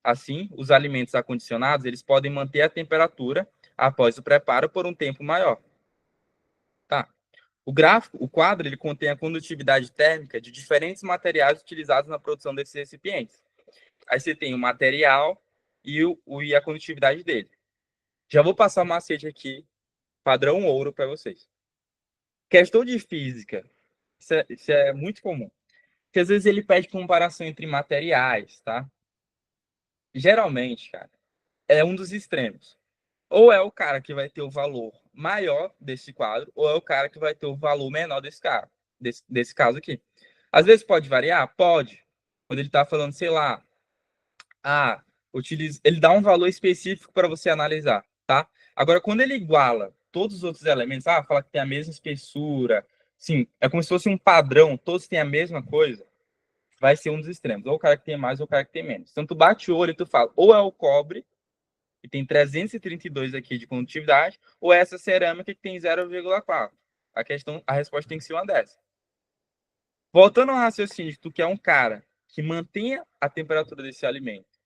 Assim, os alimentos acondicionados eles podem manter a temperatura após o preparo por um tempo maior. Tá. O quadro, ele contém a condutividade térmica de diferentes materiais utilizados na produção desses recipientes. Aí você tem o material e a condutividade dele. Já vou passar o macete aqui, padrão ouro para vocês. Questão de física, isso é muito comum. Porque às vezes ele pede comparação entre materiais, tá? Geralmente, cara, é um dos extremos. Ou é o cara que vai ter o valor maior desse quadro, ou é o cara que vai ter o valor menor desse cara, desse caso aqui. Às vezes pode variar? Pode. Quando ele está falando, sei lá, ele dá um valor específico para você analisar, tá? Agora, quando ele iguala todos os outros elementos, fala que tem a mesma espessura, sim, é como se fosse um padrão, todos têm a mesma coisa, vai ser um dos extremos, ou o cara que tem mais ou o cara que tem menos. Então, tu bate o olho e tu fala, ou é o cobre, que tem 332 aqui de condutividade, ou é essa cerâmica que tem 0,4. A resposta tem que ser uma dessas. Voltando ao raciocínio, tu quer um cara que mantenha a temperatura desse alimento,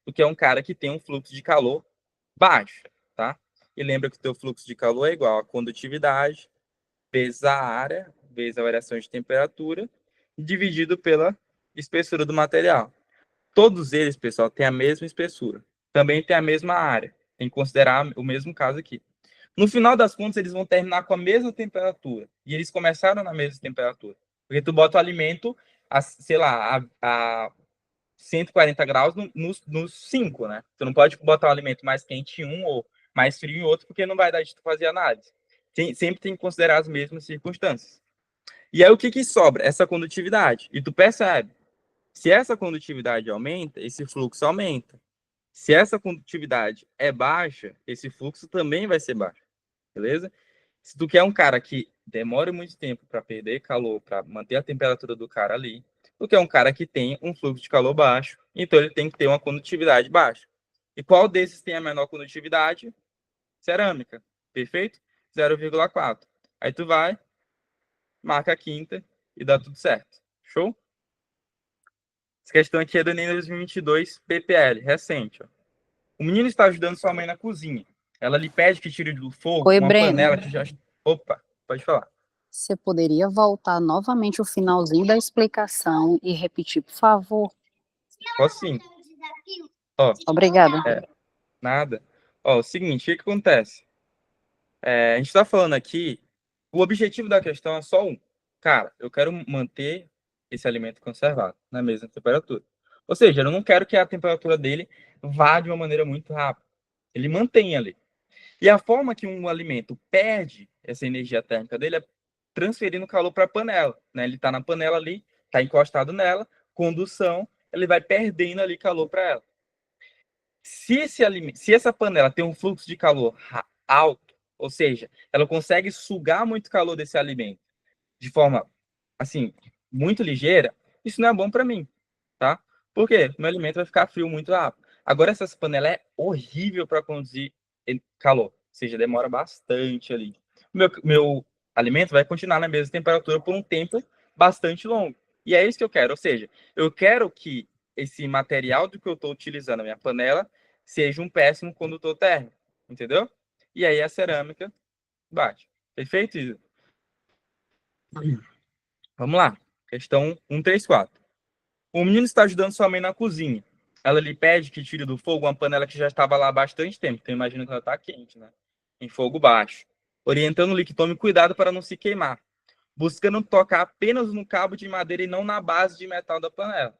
tu quer um cara que tem um fluxo de calor baixo, tá? E lembra que o teu fluxo de calor é igual a condutividade vezes a área, vezes a variação de temperatura, dividido pela espessura do material. Todos eles, pessoal, têm a mesma espessura. Também tem a mesma área. Tem que considerar o mesmo caso aqui. No final das contas, eles vão terminar com a mesma temperatura. E eles começaram na mesma temperatura. Porque tu bota o alimento, sei lá, a 140 graus nos 5, né? Tu não pode botar o alimento mais quente em um ou mais frio em outro, porque não vai dar de tu fazer análise. Sempre tem que considerar as mesmas circunstâncias. E aí o que sobra? Essa condutividade. E tu percebe, se essa condutividade aumenta, esse fluxo aumenta. Se essa condutividade é baixa, esse fluxo também vai ser baixo, beleza? Se tu quer um cara que demore muito tempo para perder calor, para manter a temperatura do cara ali, tu quer um cara que tem um fluxo de calor baixo, então ele tem que ter uma condutividade baixa. E qual desses tem a menor condutividade? Cerâmica, perfeito? 0,4. Aí tu vai, marca a quinta e dá tudo certo. Show? Essa questão aqui é do Enem 2022 PPL, recente. Ó. O menino está ajudando sua mãe na cozinha. Ela lhe pede que tire do fogo Oi, uma Breno. panela que já... Opa, pode falar. Você poderia voltar novamente o finalzinho da explicação e repetir, por favor? Posso sim. Ó, Obrigada. Nada. Ó, o seguinte, o que acontece? A gente está falando aqui, o objetivo da questão é só um. Cara, eu quero manter esse alimento conservado na mesma temperatura. Ou seja, eu não quero que a temperatura dele vá de uma maneira muito rápida. Ele mantém ali. E a forma que um alimento perde essa energia térmica dele é transferindo calor para a panela. Né? Ele está na panela ali, está encostado nela, condução, ele vai perdendo ali calor para ela. Se essa panela tem um fluxo de calor alto, ou seja, ela consegue sugar muito calor desse alimento de forma, assim, muito ligeira, isso não é bom para mim, tá? Por quê? Meu alimento vai ficar frio muito rápido. Agora, essa panela é horrível para conduzir calor, ou seja, demora bastante ali. Meu alimento vai continuar na mesma temperatura por um tempo bastante longo. E é isso que eu quero, ou seja, eu quero que esse material do que eu estou utilizando na minha panela seja um péssimo condutor térmico, entendeu? E aí a cerâmica bate. Perfeito, Isa? Vamos lá. Questão 134. O menino está ajudando sua mãe na cozinha. Ela lhe pede que tire do fogo uma panela que já estava lá há bastante tempo. Então imagina que ela está quente, né? Em fogo baixo. Orientando-lhe que tome cuidado para não se queimar. Buscando tocar apenas no cabo de madeira e não na base de metal da panela.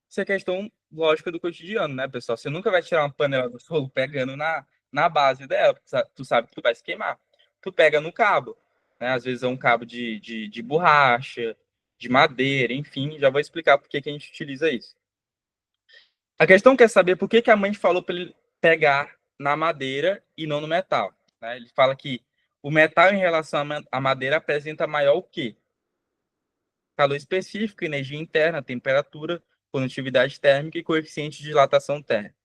Isso é questão lógica do cotidiano, né, pessoal? Você nunca vai tirar uma panela do fogo pegando na base dela, porque tu sabe que tu vai se queimar. Tu pega no cabo, né? Às vezes é um cabo de borracha, de madeira, enfim, já vou explicar por que a gente utiliza isso. A questão quer saber por que a mãe falou para ele pegar na madeira e não no metal. Né? Ele fala que o metal em relação à madeira apresenta maior o quê? Calor específico, energia interna, temperatura, condutividade térmica e coeficiente de dilatação térmica.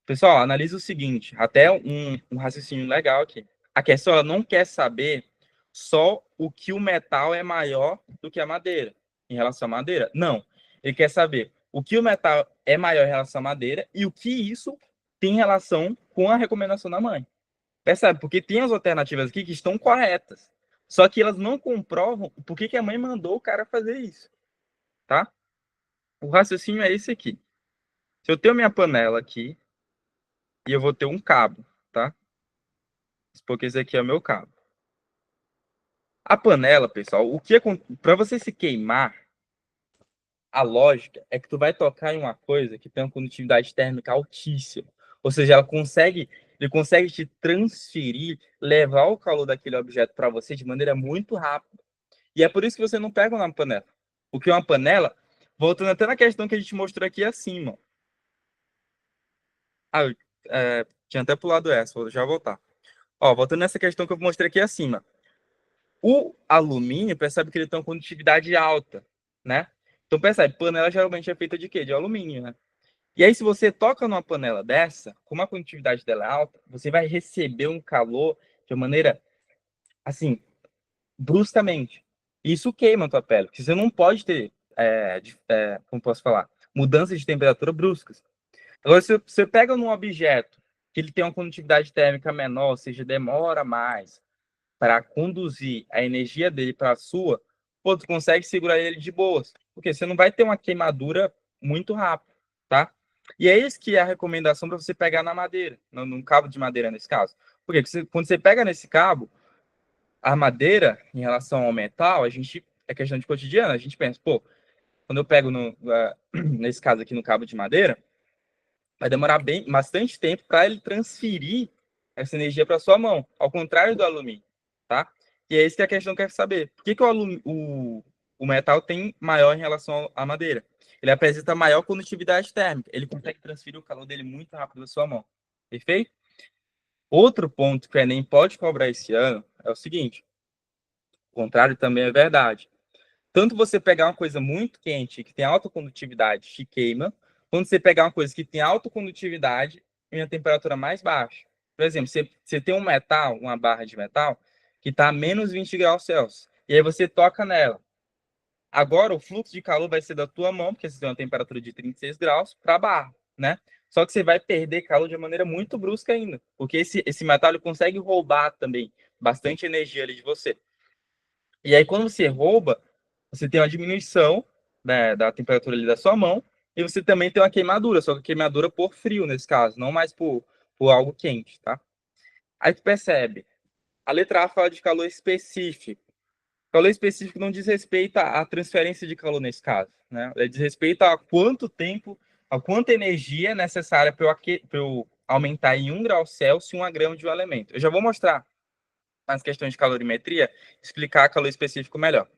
Pessoal, analisa o seguinte, até um raciocínio legal aqui. A questão ela não quer saber só o que o metal é maior do que a madeira, em relação à madeira. Não. Ele quer saber o que o metal é maior em relação à madeira e o que isso tem relação com a recomendação da mãe. Percebe? Porque tem as alternativas aqui que estão corretas. Só que elas não comprovam por que a mãe mandou o cara fazer isso. Tá? O raciocínio é esse aqui. Se eu tenho minha panela aqui e eu vou ter um cabo, tá? Porque esse aqui é o meu cabo. A panela, pessoal, o que para você se queimar, a lógica é que tu vai tocar em uma coisa que tem uma condutividade térmica altíssima. Ou seja, ele consegue te transferir, levar o calor daquele objeto para você de maneira muito rápida. E é por isso que você não pega uma panela. Porque uma panela, voltando até na questão que a gente mostrou aqui acima. Tinha até pulado essa, vou já voltar. Ó, voltando nessa questão que eu mostrei aqui acima. O alumínio, percebe que ele tem uma condutividade alta, né? Então, percebe, panela geralmente é feita de quê? De alumínio, né? E aí, se você toca numa panela dessa, como a condutividade dela é alta, você vai receber um calor de uma maneira, assim, bruscamente. Isso queima a tua pele, porque você não pode ter, como posso falar, mudanças de temperatura bruscas. Agora, se você pega num objeto que ele tem uma condutividade térmica menor, ou seja, demora mais para conduzir a energia dele para a sua, pô, tu consegue segurar ele de boas, porque você não vai ter uma queimadura muito rápida, tá? E é isso que é a recomendação para você pegar na madeira, num cabo de madeira nesse caso. Porque quando você pega nesse cabo, a madeira, em relação ao metal, é questão de cotidiano, a gente pensa, pô, quando eu pego nesse caso aqui no cabo de madeira, vai demorar bastante tempo para ele transferir essa energia para sua mão, ao contrário do alumínio, tá? E é isso que a questão quer saber. Por que o metal tem maior em relação à madeira? Ele apresenta maior condutividade térmica, ele consegue transferir o calor dele muito rápido da sua mão. Perfeito? Outro ponto que o Enem pode cobrar esse ano é o seguinte: o contrário também é verdade. Tanto você pegar uma coisa muito quente, que tem alta condutividade, te queima, quando você pegar uma coisa que tem alta condutividade em uma temperatura mais baixa. Por exemplo, você tem um metal, uma barra de metal, que está a menos 20 graus Celsius. E aí você toca nela. Agora, o fluxo de calor vai ser da tua mão, porque você tem uma temperatura de 36 graus, para a barra, né? Só que você vai perder calor de maneira muito brusca ainda, porque esse metal ele consegue roubar também bastante energia ali de você. E aí, quando você rouba, você tem uma diminuição, né, da temperatura ali da sua mão, e você também tem uma queimadura, só que queimadura por frio nesse caso, não mais por algo quente, tá? Aí tu percebe, a letra A fala de calor específico. Calor específico não diz respeito à transferência de calor nesse caso, né? Ele diz respeito a quanto tempo, a quanta energia é necessária para eu aumentar em 1 grau Celsius 1 grama de um elemento. Eu já vou mostrar nas questões de calorimetria, explicar calor específico melhor.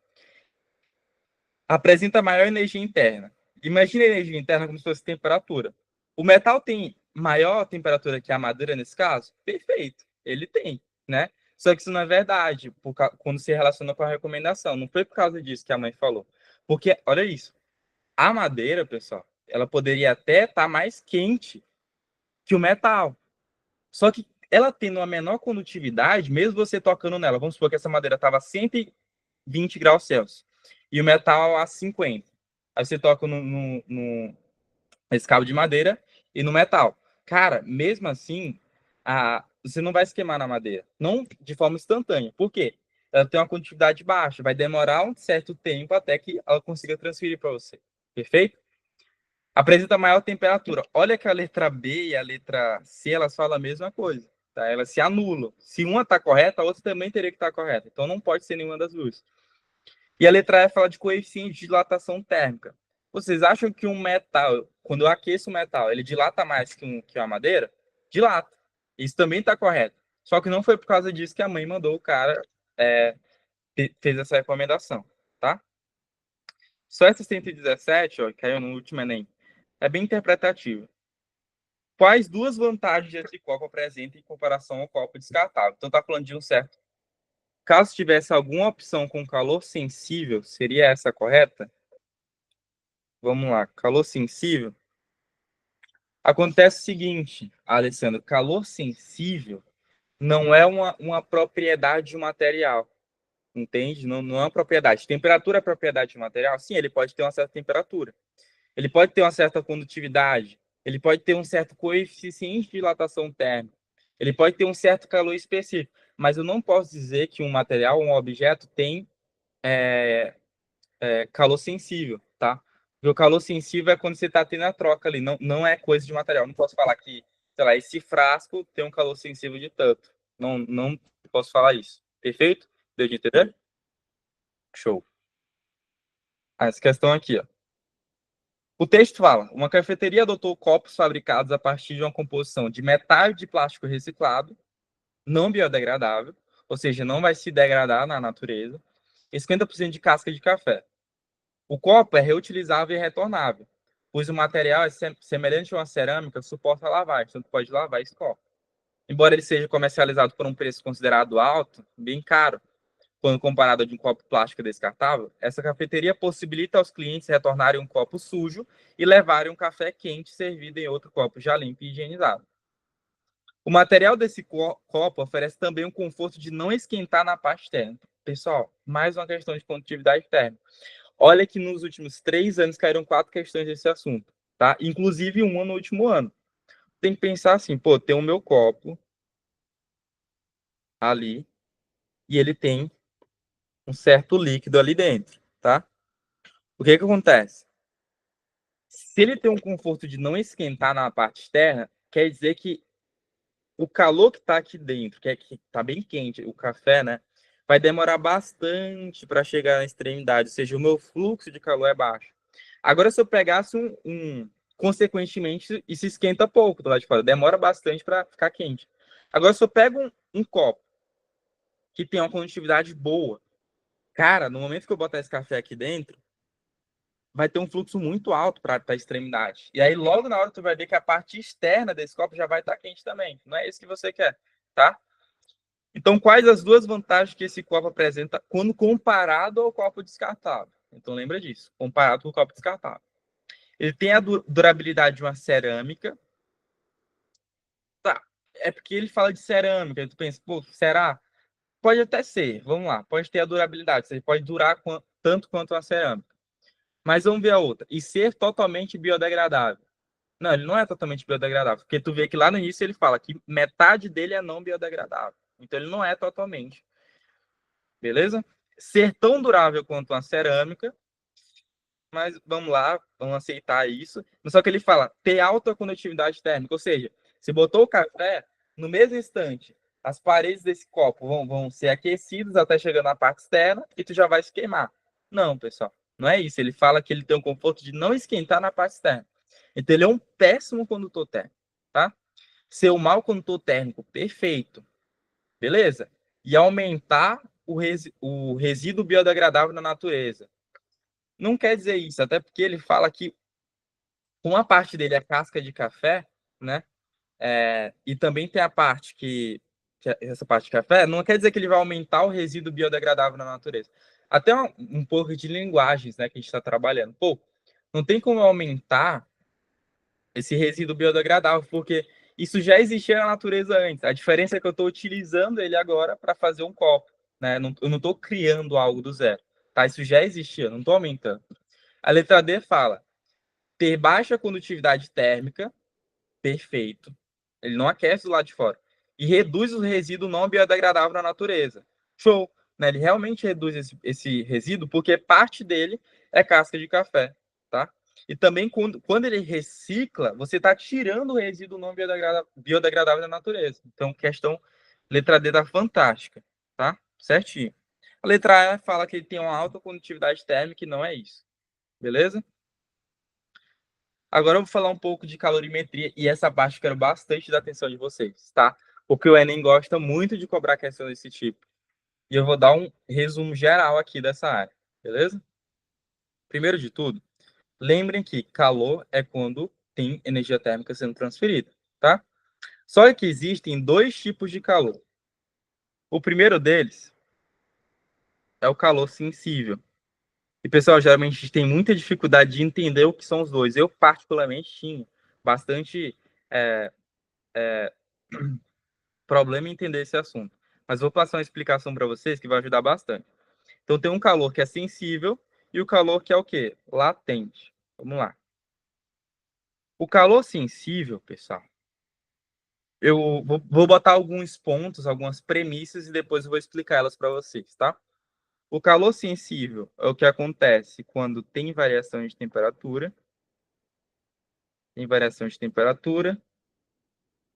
Apresenta maior energia interna. Imagina a energia interna como se fosse temperatura. O metal tem maior temperatura que a madeira nesse caso? Perfeito, ele tem, né? Só que isso não é verdade quando se relaciona com a recomendação. Não foi por causa disso que a mãe falou. Porque, olha isso, a madeira, pessoal, ela poderia até estar mais quente que o metal. Só que ela tendo uma menor condutividade, mesmo você tocando nela, vamos supor que essa madeira estava a 120 graus Celsius e o metal a 50. Aí você toca nesse cabo de madeira e no metal. Cara, mesmo assim, você não vai se queimar na madeira. Não de forma instantânea. Por quê? Ela tem uma condutividade baixa. Vai demorar um certo tempo até que ela consiga transferir para você. Perfeito? Apresenta maior temperatura. Olha que a letra B e a letra C, elas falam a mesma coisa. Tá? Elas se anulam. Se uma está correta, a outra também teria que estar correta. Então não pode ser nenhuma das duas. E a letra E fala de coeficiente de dilatação térmica. Vocês acham que um metal, quando eu aqueço o metal, ele dilata mais que uma madeira? Dilata. Isso também está correto. Só que não foi por causa disso que a mãe mandou o cara é, fez essa recomendação, tá? Só essa 117, ó, que caiu no último Enem, é bem interpretativo. Quais duas vantagens esse copo apresenta em comparação ao copo descartável? Então está falando de um certo. Caso tivesse alguma opção com calor sensível, seria essa correta? Vamos lá, calor sensível. Acontece o seguinte, Alessandro, calor sensível não é uma propriedade de um material, entende? Não, não é uma propriedade. Temperatura é propriedade de um material? Sim, ele pode ter uma certa temperatura. Ele pode ter uma certa condutividade. Ele pode ter um certo coeficiente de dilatação térmica. Ele pode ter um certo calor específico. Mas eu não posso dizer que um material, um objeto, tem calor sensível, tá? Porque o calor sensível é quando você está tendo a troca ali, não, não é coisa de material. Não posso falar que, sei lá, esse frasco tem um calor sensível de tanto. Não, não posso falar isso. Perfeito? Deu de entender? Show. Essa questão aqui, ó. O texto fala: uma cafeteria adotou copos fabricados a partir de uma composição de metal de plástico reciclado, não biodegradável, ou seja, não vai se degradar na natureza, e 50% de casca de café. O copo é reutilizável e retornável, pois o material é semelhante a uma cerâmica, suporta a lavagem, então tu pode lavar esse copo. Embora ele seja comercializado por um preço considerado alto, bem caro, quando comparado a de um copo plástico descartável, essa cafeteria possibilita aos clientes retornarem um copo sujo e levarem um café quente servido em outro copo já limpo e higienizado. O material desse copo oferece também um conforto de não esquentar na parte externa. Pessoal, mais uma questão de condutividade térmica. Olha que nos últimos 3 anos caíram 4 questões desse assunto, tá? Inclusive uma no último ano. Tem que pensar assim, pô, tem o meu copo ali e ele tem um certo líquido ali dentro, tá? O que que acontece? Se ele tem um conforto de não esquentar na parte externa, quer dizer que o calor que está aqui dentro, que está bem quente, o café, né? Vai demorar bastante para chegar na extremidade, ou seja, o meu fluxo de calor é baixo. Agora, se eu pegasse consequentemente, isso esquenta pouco do lado de fora, demora bastante para ficar quente. Agora, se eu pego um copo que tem uma condutividade boa, cara, no momento que eu botar esse café aqui dentro, vai ter um fluxo muito alto para a extremidade. E aí, logo na hora, tu vai ver que a parte externa desse copo já vai estar quente também. Não é isso que você quer, tá? Então, quais as duas vantagens que esse copo apresenta quando comparado ao copo descartável? Então, lembra disso, comparado com o copo descartável. Ele tem a durabilidade de uma cerâmica. Tá, é porque ele fala de cerâmica, e tu pensa, pô, será? Pode até ser, vamos lá, pode ter a durabilidade, você pode durar tanto quanto uma cerâmica. Mas vamos ver a outra. E ser totalmente biodegradável. Não, ele não é totalmente biodegradável, porque tu vê que lá no início ele fala que metade dele é não biodegradável. Então ele não é totalmente. Beleza? Ser tão durável quanto uma cerâmica, mas vamos lá, vamos aceitar isso. Só que ele fala ter alta condutividade térmica, ou seja, se botou o café, no mesmo instante, as paredes desse copo vão ser aquecidas até chegar na parte externa e tu já vai se queimar. Não, pessoal, não é isso. Ele fala que ele tem o conforto de não esquentar na parte externa. Então ele é um péssimo condutor térmico, tá? Ser um mau condutor térmico, perfeito. Beleza? E aumentar o resíduo biodegradável na natureza. Não quer dizer isso, até porque ele fala que uma parte dele é casca de café, né? E também tem a parte essa parte de café, não quer dizer que ele vai aumentar o resíduo biodegradável na natureza. Até um pouco de linguagens, né, que a gente está trabalhando. Pô, não tem como aumentar esse resíduo biodegradável, porque isso já existia na natureza antes. A diferença é que eu estou utilizando ele agora para fazer um copo, né? Eu não estou criando algo do zero, tá? Isso já existia, não estou aumentando. A letra D fala ter baixa condutividade térmica, perfeito. Ele não aquece do lado de fora. E reduz o resíduo não biodegradável na natureza. Show! Né? Ele realmente reduz esse resíduo porque parte dele é casca de café, tá? E também quando ele recicla, você está tirando o resíduo não biodegradável da natureza. Então, questão letra D tá fantástica, tá? Certinho. A letra E fala que ele tem uma alta condutividade térmica e não é isso. Beleza? Agora eu vou falar um pouco de calorimetria e essa parte eu quero bastante da atenção de vocês, tá? Porque o Enem gosta muito de cobrar questão desse tipo. E eu vou dar um resumo geral aqui dessa área, beleza? Primeiro de tudo, lembrem que calor é quando tem energia térmica sendo transferida, tá? Só que existem dois tipos de calor. O primeiro deles é o calor sensível. E, pessoal, geralmente tem muita dificuldade de entender o que são os dois. Eu, particularmente, tinha bastante é, problema em entender esse assunto. Mas vou passar uma explicação para vocês que vai ajudar bastante. Então, tem um calor que é sensível e o calor que é o quê? Latente. Vamos lá. O calor sensível, pessoal, eu vou botar alguns pontos, algumas premissas e depois eu vou explicar elas para vocês, tá? O calor sensível é o que acontece quando tem variação de temperatura. Tem variação de temperatura.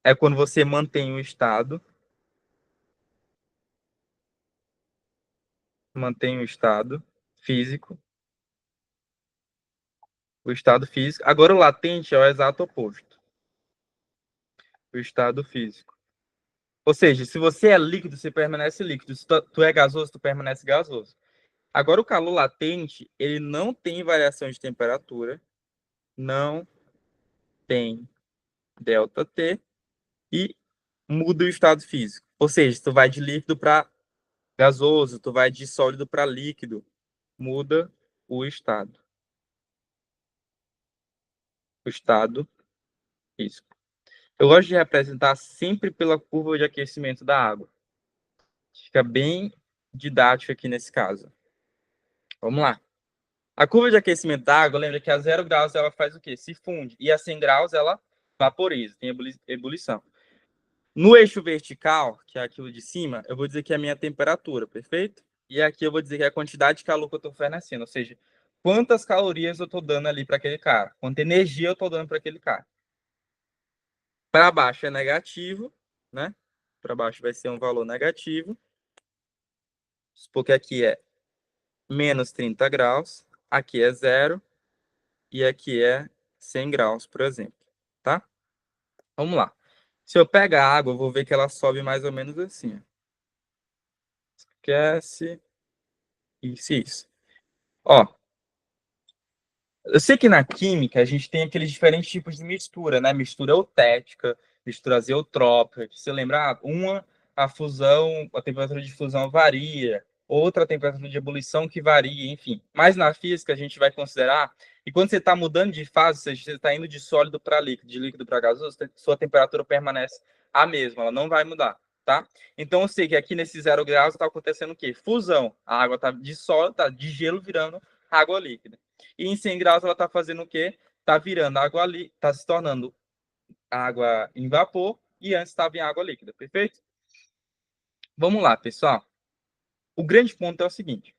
É quando você mantém mantém o estado físico. O estado físico. Agora o latente é o exato oposto. O estado físico. Ou seja, se você é líquido, você permanece líquido. Se tu é gasoso, tu permanece gasoso. Agora o calor latente, ele não tem variação de temperatura, não tem ΔT e muda o estado físico. Ou seja, tu vai de líquido para gasoso, tu vai de sólido para líquido, muda o estado. O estado físico. Eu gosto de representar sempre pela curva de aquecimento da água. Fica bem didático aqui nesse caso. Vamos lá. A curva de aquecimento da água, lembra que a 0 graus ela faz o quê? Se funde. E a 100 graus ela vaporiza, tem ebulição. No eixo vertical, que é aquilo de cima, eu vou dizer que é a minha temperatura, perfeito? E aqui eu vou dizer que é a quantidade de calor que eu estou fornecendo, ou seja, quantas calorias eu estou dando ali para aquele cara, quanta energia eu estou dando para aquele cara. Para baixo é negativo, né? Para baixo vai ser um valor negativo. Supor que aqui é menos 30 graus, aqui é 0 e aqui é 100 graus, por exemplo, tá? Vamos lá. Se eu pegar a água, eu vou ver que ela sobe mais ou menos assim. Aquece. Isso. Ó, eu sei que na química a gente tem aqueles diferentes tipos de mistura, né? Mistura eutética, mistura azeotrópica. Você lembra? A fusão, a temperatura de fusão varia, outra a temperatura de ebulição que varia, enfim. Mas na física a gente vai considerar, e quando você está mudando de fase, você está indo de sólido para líquido, de líquido para gasoso, sua temperatura permanece a mesma, ela não vai mudar, tá? Então eu sei que aqui nesse 0 graus está acontecendo o quê? Fusão. A água está de sólido, tá de gelo virando água líquida. E em 100 graus ela está fazendo o quê? Está virando água ali, está se tornando água em vapor e antes estava em água líquida, perfeito? Vamos lá, pessoal. O grande ponto é o seguinte: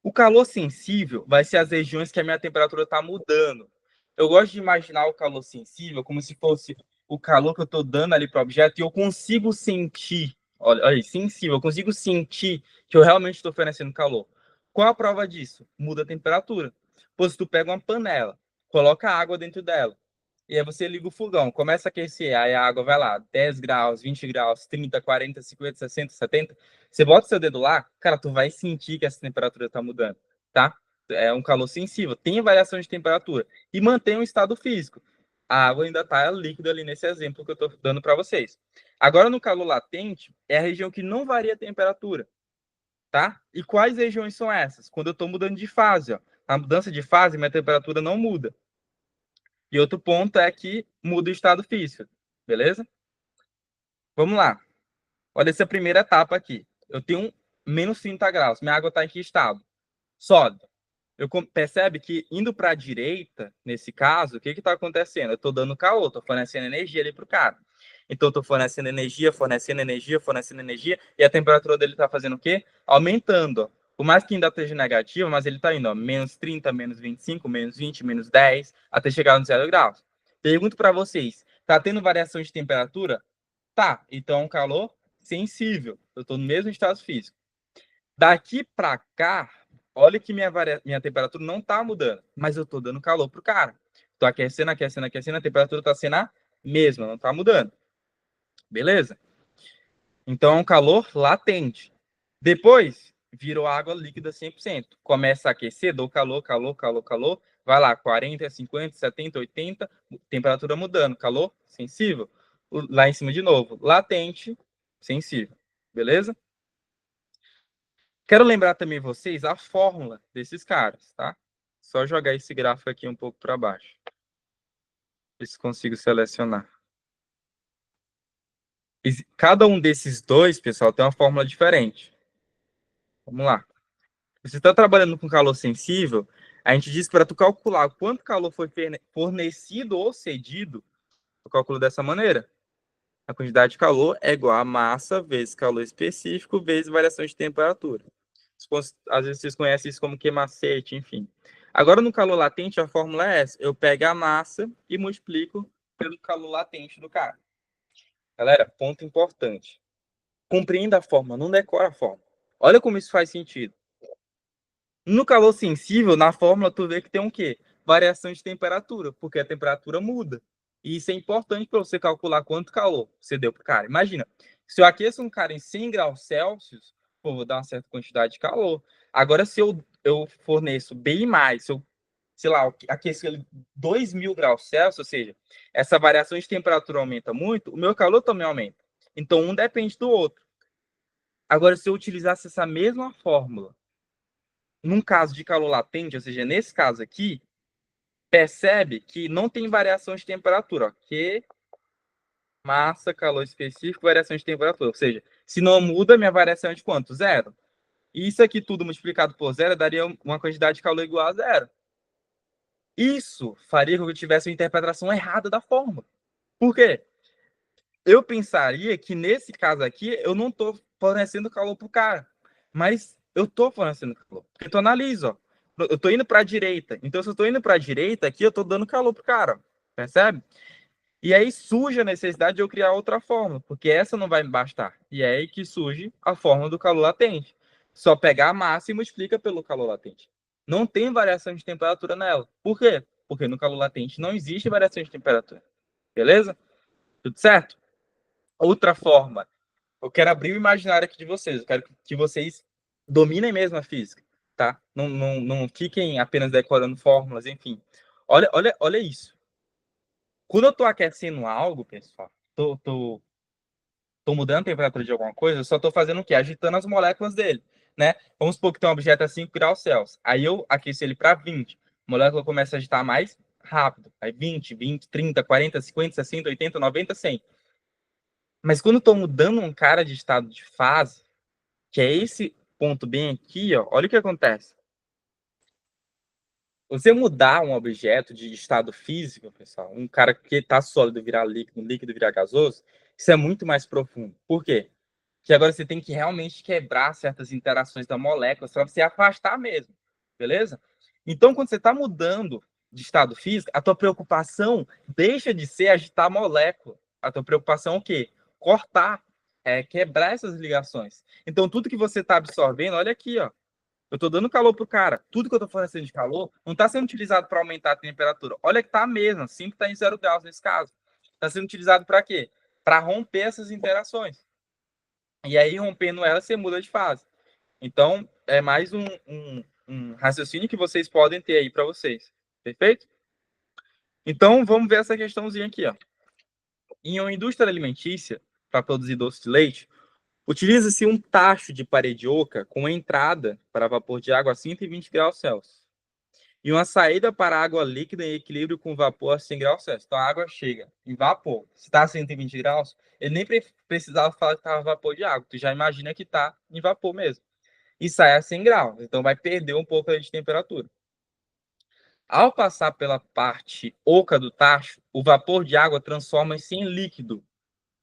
o calor sensível vai ser as regiões que a minha temperatura está mudando. Eu gosto de imaginar o calor sensível como se fosse o calor que eu estou dando ali para o objeto e eu consigo sentir, olha, sensível, eu consigo sentir que eu realmente estou oferecendo calor. Qual a prova disso? Muda a temperatura. Pois se tu pega uma panela, coloca água dentro dela, e aí você liga o fogão, começa a aquecer, aí a água vai lá, 10 graus, 20 graus, 30, 40, 50, 60, 70. Você bota seu dedo lá, cara, tu vai sentir que essa temperatura tá mudando, tá? É um calor sensível, tem variação de temperatura e mantém um estado físico. A água ainda tá líquida ali nesse exemplo que eu tô dando para vocês. Agora no calor latente é a região que não varia a temperatura, tá? E quais regiões são essas? Quando eu tô mudando de fase, ó. A mudança de fase, minha temperatura não muda. E outro ponto é que muda o estado físico, beleza? Vamos lá. Olha essa primeira etapa aqui. Eu tenho menos 30 graus. Minha água está em que estado? Sólido. Percebe que indo para a direita, nesse caso, o que está acontecendo? Eu estou dando calor, estou fornecendo energia ali para o cara. Então, estou fornecendo energia, e a temperatura dele está fazendo o quê? Aumentando. Ó. Por mais que ainda esteja negativa, mas ele está indo ó, menos 30, menos 25, menos 20, menos 10, até chegar no 0 graus. Pergunto para vocês, está tendo variação de temperatura? Tá, então é um calor sensível. Eu estou no mesmo estado físico. Daqui para cá, olha que minha temperatura não está mudando, mas eu estou dando calor pro cara. Estou aquecendo, a temperatura está sendo a mesma, não está mudando. Beleza? Então é um calor latente. Depois, virou água líquida 100%. Começa a aquecer, dou calor, vai lá, 40, 50, 70, 80, temperatura mudando, calor sensível. Lá em cima de novo, latente, sensível. Beleza? Quero lembrar também vocês a fórmula desses caras, tá? Só jogar esse gráfico aqui um pouco para baixo. Ver se consigo selecionar. Cada um desses dois, pessoal, tem uma fórmula diferente. Vamos lá. Você está trabalhando com calor sensível, a gente diz que para tu calcular quanto calor foi fornecido ou cedido, eu calculo dessa maneira. A quantidade de calor é igual a massa vezes calor específico vezes variação de temperatura. Às vezes vocês conhecem isso como queimacete, enfim. Agora, no calor latente, a fórmula é essa. Eu pego a massa e multiplico pelo calor latente do cara. Galera, ponto importante. Compreenda a fórmula, não decora a fórmula. Olha como isso faz sentido. No calor sensível, na fórmula, tu vê que tem um quê? variação de temperatura, porque a temperatura muda. E isso é importante para você calcular quanto calor você deu para o cara. Imagina, se eu aqueço um cara em 100 graus Celsius, pô, vou dar uma certa quantidade de calor. Agora, se eu forneço bem mais, se eu, sei lá, aqueço ele 2.000 graus Celsius, ou seja, essa variação de temperatura aumenta muito, o meu calor também aumenta. Então, um depende do outro. Agora, se eu utilizasse essa mesma fórmula, num caso de calor latente, ou seja, nesse caso aqui, percebe que não tem variação de temperatura, ó. Q, massa, calor específico, variação de temperatura. Ou seja, se não muda, minha variação é de quanto? Zero. E isso aqui tudo multiplicado por zero daria uma quantidade de calor igual a zero. Isso faria com que eu tivesse uma interpretação errada da fórmula. Por quê? Eu pensaria que nesse caso aqui eu não estou fornecendo calor para o cara, mas eu estou fornecendo calor. Porque tu analisa, ó. Eu estou indo para a direita. Então, se eu estou indo para a direita aqui, eu estou dando calor para o cara. Percebe? E aí surge a necessidade de eu criar outra fórmula, porque essa não vai me bastar. E é aí que surge a fórmula do calor latente. Só pegar a massa e multiplica pelo calor latente. Não tem variação de temperatura nela. Por quê? Porque no calor latente não existe variação de temperatura. Beleza? Tudo certo? Outra forma. Eu quero abrir o imaginário aqui de vocês. Eu quero que vocês dominem mesmo a física. Tá? Não fiquem apenas decorando fórmulas, enfim. Olha isso. Quando eu estou aquecendo algo, pessoal, tô mudando a temperatura de alguma coisa, eu só estou fazendo o quê? Agitando as moléculas dele, né? Vamos supor que tem um objeto a 5 graus Celsius. Aí eu aqueço ele para 20. A molécula começa a agitar mais rápido. Aí 20, 30, 40, 50, 60, 80, 90, 100. Mas quando eu estou mudando um cara de estado de fase, que é esse ponto bem aqui, ó, olha o que acontece. Você mudar um objeto de estado físico, pessoal, um cara que está sólido virar líquido, um líquido virar gasoso, isso é muito mais profundo. Por quê? Porque agora você tem que realmente quebrar certas interações da molécula para você afastar mesmo, beleza? Então, quando você está mudando de estado físico, a tua preocupação deixa de ser agitar a molécula. A tua preocupação é o quê? Cortar, quebrar essas ligações. Então, tudo que você está absorvendo, olha aqui, ó. Eu estou dando calor pro cara. Tudo que eu estou fornecendo de calor não está sendo utilizado para aumentar a temperatura. Olha que está a mesma. 5 está em 0 graus nesse caso. Está sendo utilizado para quê? Para romper essas interações. E aí, rompendo elas, você muda de fase. Então, é mais um raciocínio que vocês podem ter aí para vocês. Perfeito? Então, vamos ver essa questãozinha aqui. Ó. Em uma indústria alimentícia, para produzir doce de leite, utiliza-se um tacho de parede oca com entrada para vapor de água a 120 graus Celsius e uma saída para água líquida em equilíbrio com vapor a 100 graus Celsius. Então, a água chega em vapor. Se está a 120 graus, ele nem precisava falar que estava vapor de água. Tu já imagina que está em vapor mesmo. E sai a 100 graus. Então, vai perder um pouco de temperatura. Ao passar pela parte oca do tacho, o vapor de água transforma-se em líquido,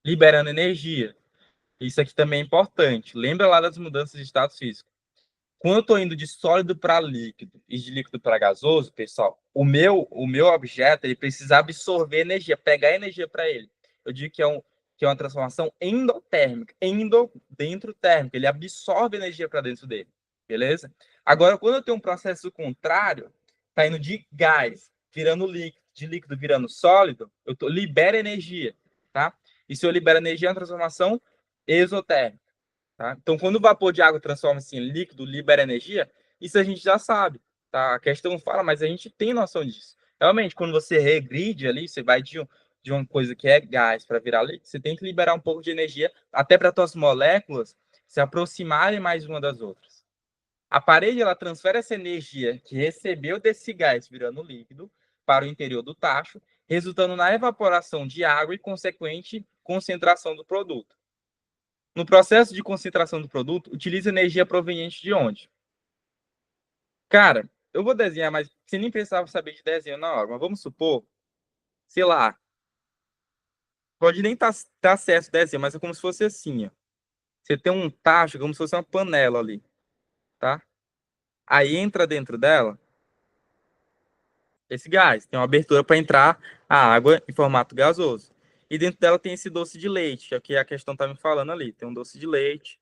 liberando energia. Isso aqui também é importante. Lembra lá das mudanças de estado físico. Quando eu estou indo de sólido para líquido e de líquido para gasoso, pessoal, o meu objeto ele precisa absorver energia, pegar energia para ele. Eu digo que é uma transformação endotérmica, dentro térmica. Ele absorve energia para dentro dele, beleza? Agora, quando eu tenho um processo contrário, está indo de gás virando líquido, de líquido virando sólido, libero energia, tá? E se eu libero energia, é uma transformação exotérmica. Tá? Então, quando o vapor de água transforma-se em líquido, libera energia, isso a gente já sabe. Tá? A questão fala, mas a gente tem noção disso. Realmente, quando você regride ali, você vai de uma coisa que é gás para virar líquido, você tem que liberar um pouco de energia, até para as suas moléculas se aproximarem mais uma das outras. A parede ela transfere essa energia que recebeu desse gás virando líquido para o interior do tacho, resultando na evaporação de água e consequente concentração do produto. No processo de concentração do produto, utiliza energia proveniente de onde? Cara, eu vou desenhar, mas você nem precisava saber de desenho na hora. Mas vamos supor, sei lá, pode nem tá certo o desenho, mas é como se fosse assim, ó. Você tem um tacho, como se fosse uma panela ali, tá? Aí entra dentro dela esse gás, tem uma abertura para entrar a água em formato gasoso. E dentro dela tem esse doce de leite, que é o que a questão tá me falando ali. Tem um doce de leite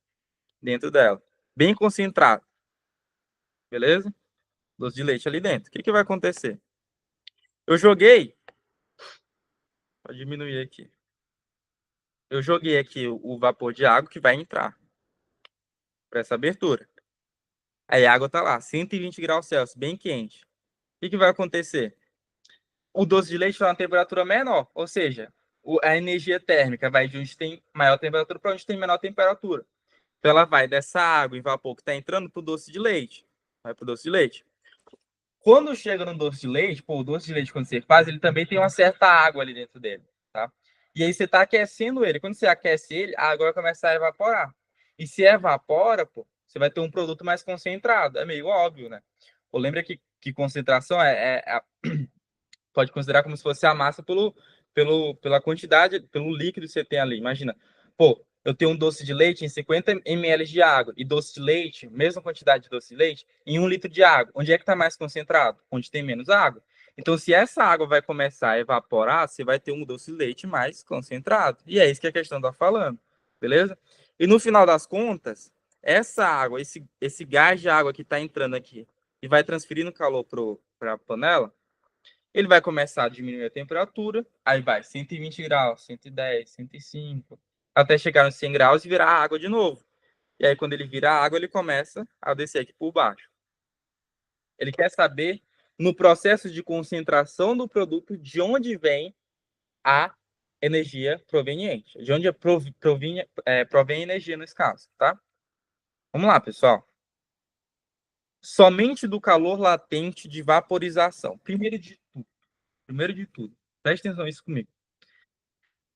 dentro dela, bem concentrado, beleza? Doce de leite ali dentro. O que vai acontecer? Eu joguei. Vou diminuir aqui. Eu joguei aqui o vapor de água que vai entrar para essa abertura. Aí a água tá lá, 120 graus Celsius, bem quente. O que vai acontecer? O doce de leite vai uma temperatura menor, ou seja, a energia térmica vai de onde tem maior temperatura para onde tem menor temperatura. Então ela vai dessa água em vapor que está entrando para o doce de leite. Vai para o doce de leite. Quando chega no doce de leite, pô, o doce de leite, quando você faz, ele também tem uma certa água ali dentro dele, tá? E aí você está aquecendo ele. Quando você aquece ele, a água vai começar a evaporar. E se evapora, pô, você vai ter um produto mais concentrado. É meio óbvio, né? Pô, lembra que concentração pode considerar como se fosse a massa pela quantidade, pelo líquido que você tem ali. Imagina, pô, eu tenho um doce de leite em 50 ml de água e doce de leite, mesma quantidade de doce de leite, em 1 litro de água. Onde é que está mais concentrado? Onde tem menos água. Então, se essa água vai começar a evaporar, você vai ter um doce de leite mais concentrado. E é isso que a questão está falando, beleza? E no final das contas, essa água, esse gás de água que está entrando aqui e vai transferindo calor para a panela, ele vai começar a diminuir a temperatura, aí vai 120 graus, 110, 105, até chegar nos 100 graus e virar água de novo. E aí, quando ele vira água, ele começa a descer aqui por baixo. Ele quer saber, no processo de concentração do produto, de onde vem a energia proveniente, de onde provém a energia nesse caso, tá? Vamos lá, pessoal. Somente do calor latente de vaporização. Primeiro de tudo, preste atenção nisso comigo.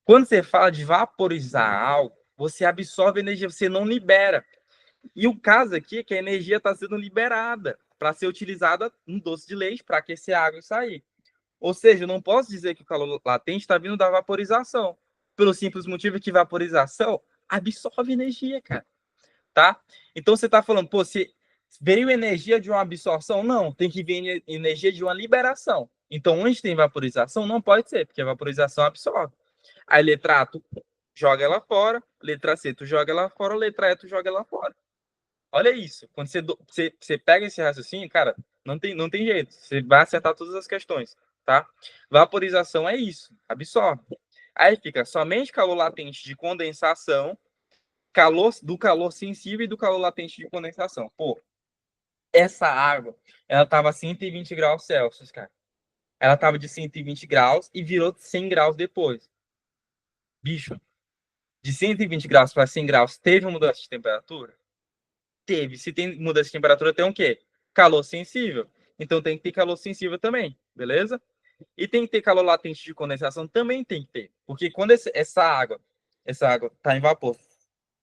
Quando você fala de vaporizar algo, você absorve energia, você não libera. E o caso aqui é que a energia está sendo liberada para ser utilizada no doce de leite para aquecer a água e sair. Ou seja, eu não posso dizer que o calor latente está vindo da vaporização, pelo simples motivo que vaporização absorve energia, cara. Tá? Então você está falando, pô, se veio energia de uma absorção? Não, tem que vir energia de uma liberação. Então, onde tem vaporização, não pode ser, porque a vaporização absorve. Aí, letra A, tu joga ela fora. Letra C, tu joga ela fora. Letra E, tu joga ela fora. Olha isso. Quando você pega esse raciocínio, cara, não tem jeito. Você vai acertar todas as questões, tá? Vaporização é isso, absorve. Aí fica somente calor latente de condensação, calor sensível e do calor latente de condensação. Pô, essa água, ela tava a 120 graus Celsius, cara. Ela tava de 120 graus e virou 100 graus depois. Bicho, de 120 graus para 100 graus, teve uma mudança de temperatura? Teve. Se tem mudança de temperatura, tem o quê? Calor sensível. Então tem que ter calor sensível também, beleza? E tem que ter calor latente de condensação? Também tem que ter. Porque quando essa água está em vapor,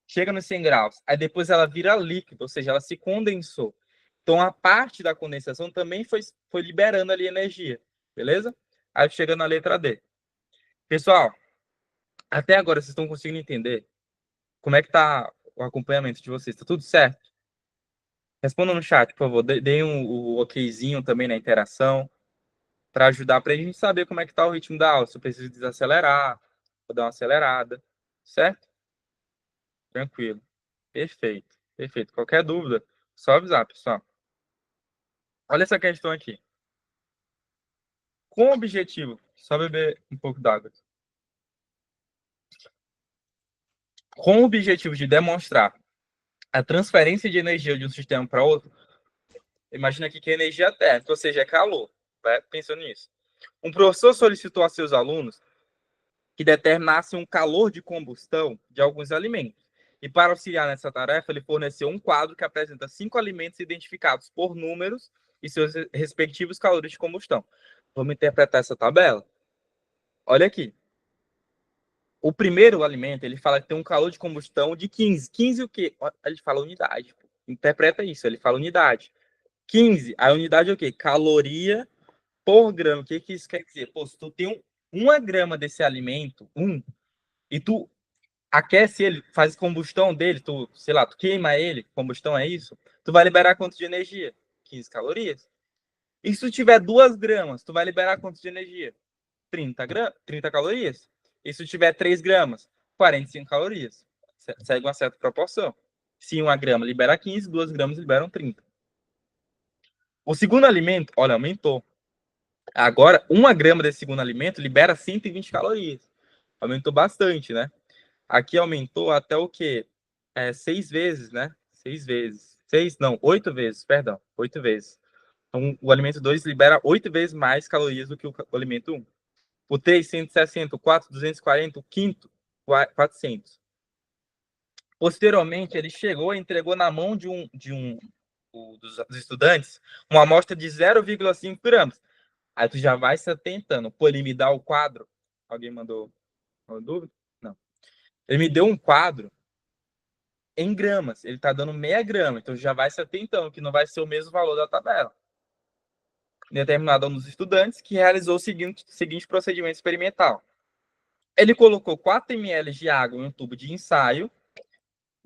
chega nos 100 graus, aí depois ela vira líquido, ou seja, ela se condensou. Então a parte da condensação também foi liberando ali energia, beleza? Aí chega na letra D. Pessoal, até agora vocês estão conseguindo entender como é que tá o acompanhamento de vocês? Tá tudo certo? Responda no chat, por favor. Deem o okzinho também na interação para ajudar para a gente saber como é que tá o ritmo da aula. Se eu preciso desacelerar, vou dar uma acelerada, certo? Tranquilo. Perfeito. Perfeito. Qualquer dúvida, só avisar, pessoal. Olha essa questão aqui. Com o objetivo, só beber um pouco d'água. Com o objetivo de demonstrar a transferência de energia de um sistema para outro, imagina aqui que é energia térmica, ou seja, é calor. Vai pensando nisso. Um professor solicitou a seus alunos que determinasse um calor de combustão de alguns alimentos. E para auxiliar nessa tarefa, ele forneceu um quadro que apresenta 5 alimentos identificados por números e seus respectivos calores de combustão. Vamos interpretar essa tabela? Olha aqui. O primeiro alimento, ele fala que tem um calor de combustão de 15. 15 o quê? Ele fala unidade. Interpreta isso, ele fala unidade. 15, a unidade é o quê? Caloria por grama. O que isso quer dizer? Pô, se tu tem uma grama desse alimento, e tu aquece ele, faz combustão dele, tu, sei lá, tu queima ele, combustão é isso, tu vai liberar quanto de energia? 15 calorias. E se tu tiver 2 gramas, tu vai liberar quanto de energia? 30 calorias. E se tu tiver 3 gramas? 45 calorias. Segue uma certa proporção. Se 1 grama libera 15, 2 gramas liberam 30. O segundo alimento, olha, aumentou. Agora, 1 grama desse segundo alimento libera 120 calorias. Aumentou bastante, né? Aqui aumentou até o quê? 6 vezes, né? 6 vezes. 6, não, 8 vezes, perdão. 8 vezes. Então, o alimento 2 libera 8 vezes mais calorias do que o alimento 1. O 3, 160, o 4, 240, o quinto, 400. Posteriormente, ele chegou e entregou na mão dos estudantes uma amostra de 0,5 gramas. Aí tu já vai se atentando. Pô, ele me dá o quadro. Alguém mandou uma dúvida? Não. Ele me deu um quadro em gramas. Ele tá dando meia grama. Então já vai se atentando, que não vai ser o mesmo valor da tabela. Determinado a um dos estudantes que realizou o seguinte procedimento experimental. Ele colocou 4 ml de água em um tubo de ensaio.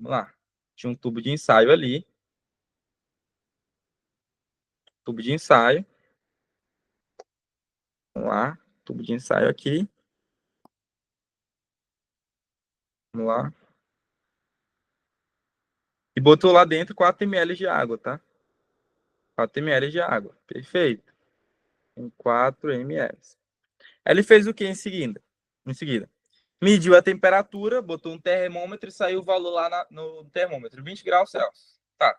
Vamos lá. Tinha um tubo de ensaio ali. Tubo de ensaio. Vamos lá. Tubo de ensaio aqui. Vamos lá. E botou lá dentro 4 ml de água, tá? 4 ml de água. Perfeito. Em 4 ml. Aí ele fez o que em seguida? Mediu a temperatura, botou um termômetro e saiu o valor lá no termômetro, 20 graus Celsius. Tá.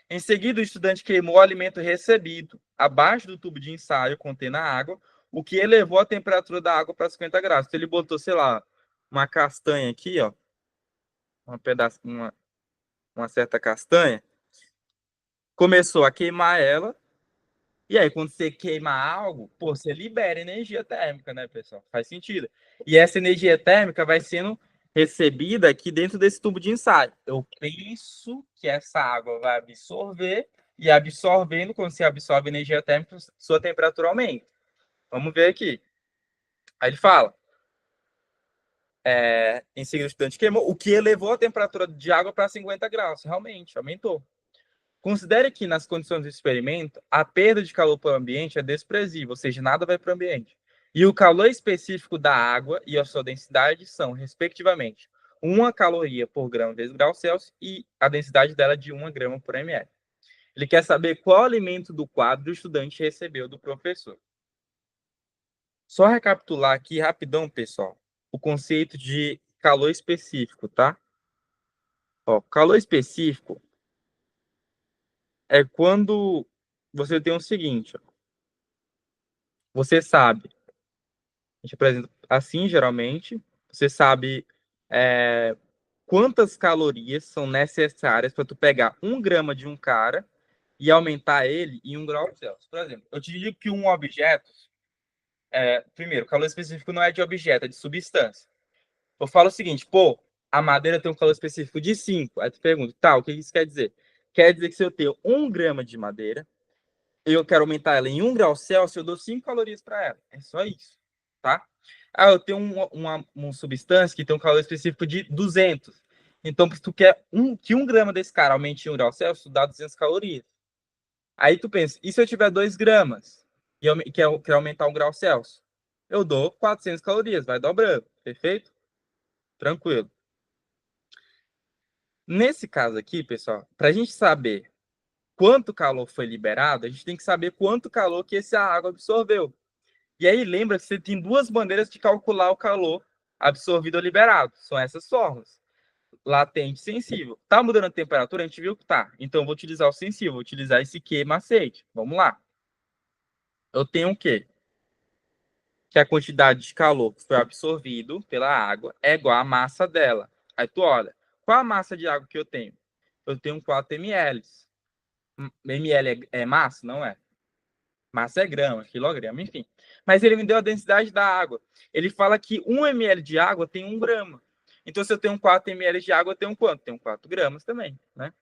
Em seguida, o estudante queimou o alimento recebido abaixo do tubo de ensaio contendo a água, o que elevou a temperatura da água para 50 graus. Então, ele botou, sei lá, uma castanha aqui, ó, uma certa castanha, começou a queimar ela. E aí, quando você queima algo, pô, você libera energia térmica, né, pessoal? Faz sentido. E essa energia térmica vai sendo recebida aqui dentro desse tubo de ensaio. Eu penso que essa água vai absorver, e absorvendo, quando você absorve energia térmica, sua temperatura aumenta. Vamos ver aqui. Aí ele fala: em seguida o estudante queimou, o que elevou a temperatura de água para 50 graus. Realmente, aumentou. Considere que, nas condições do experimento, a perda de calor para o ambiente é desprezível, ou seja, nada vai para o ambiente. E o calor específico da água e a sua densidade são, respectivamente, 1 caloria por grama vezes grau Celsius e a densidade dela é de 1 grama por ml. Ele quer saber qual alimento do quadro o estudante recebeu do professor. Só recapitular aqui rapidão, pessoal, o conceito de calor específico, tá? Ó, calor específico é quando você tem o seguinte, ó, você sabe, a gente apresenta assim geralmente, você sabe quantas calorias são necessárias para tu pegar 1 grama de um cara e aumentar ele em 1 grau Celsius. Por exemplo, eu te digo que um objeto, primeiro, calor específico não é de objeto, é de substância. Eu falo o seguinte, pô, a madeira tem um calor específico de 5. Aí tu pergunta, tá, o que isso quer dizer? Quer dizer que se eu tenho 1 grama de madeira, eu quero aumentar ela em 1 grau Celsius, eu dou 5 calorias para ela. É só isso, tá? Ah, eu tenho uma substância que tem um calor específico de 200. Então, se tu quer que 1 grama desse cara aumente em 1 grau Celsius, tu dá 200 calorias. Aí tu pensa, e se eu tiver 2 gramas e eu quero aumentar 1 grau Celsius? Eu dou 400 calorias, vai dobrando, perfeito? Tranquilo. Nesse caso aqui, pessoal, para a gente saber quanto calor foi liberado, a gente tem que saber quanto calor que essa água absorveu. E aí lembra que você tem duas maneiras de calcular o calor absorvido ou liberado. São essas fórmulas. Latente e sensível. Tá mudando a temperatura? A gente viu que tá. Então eu vou utilizar o sensível, vou utilizar esse Q macete. Vamos lá. Eu tenho o quê? Que a quantidade de calor que foi absorvido pela água é igual à massa dela. Aí tu olha, qual a massa de água que eu tenho? Eu tenho 4 ml. ml é massa? Não é. Massa é grama, quilograma, enfim. Mas ele me deu a densidade da água. Ele fala que 1 ml de água tem 1 grama. Então, se eu tenho 4 ml de água, eu tenho quanto? Tenho 4 gramas também, né?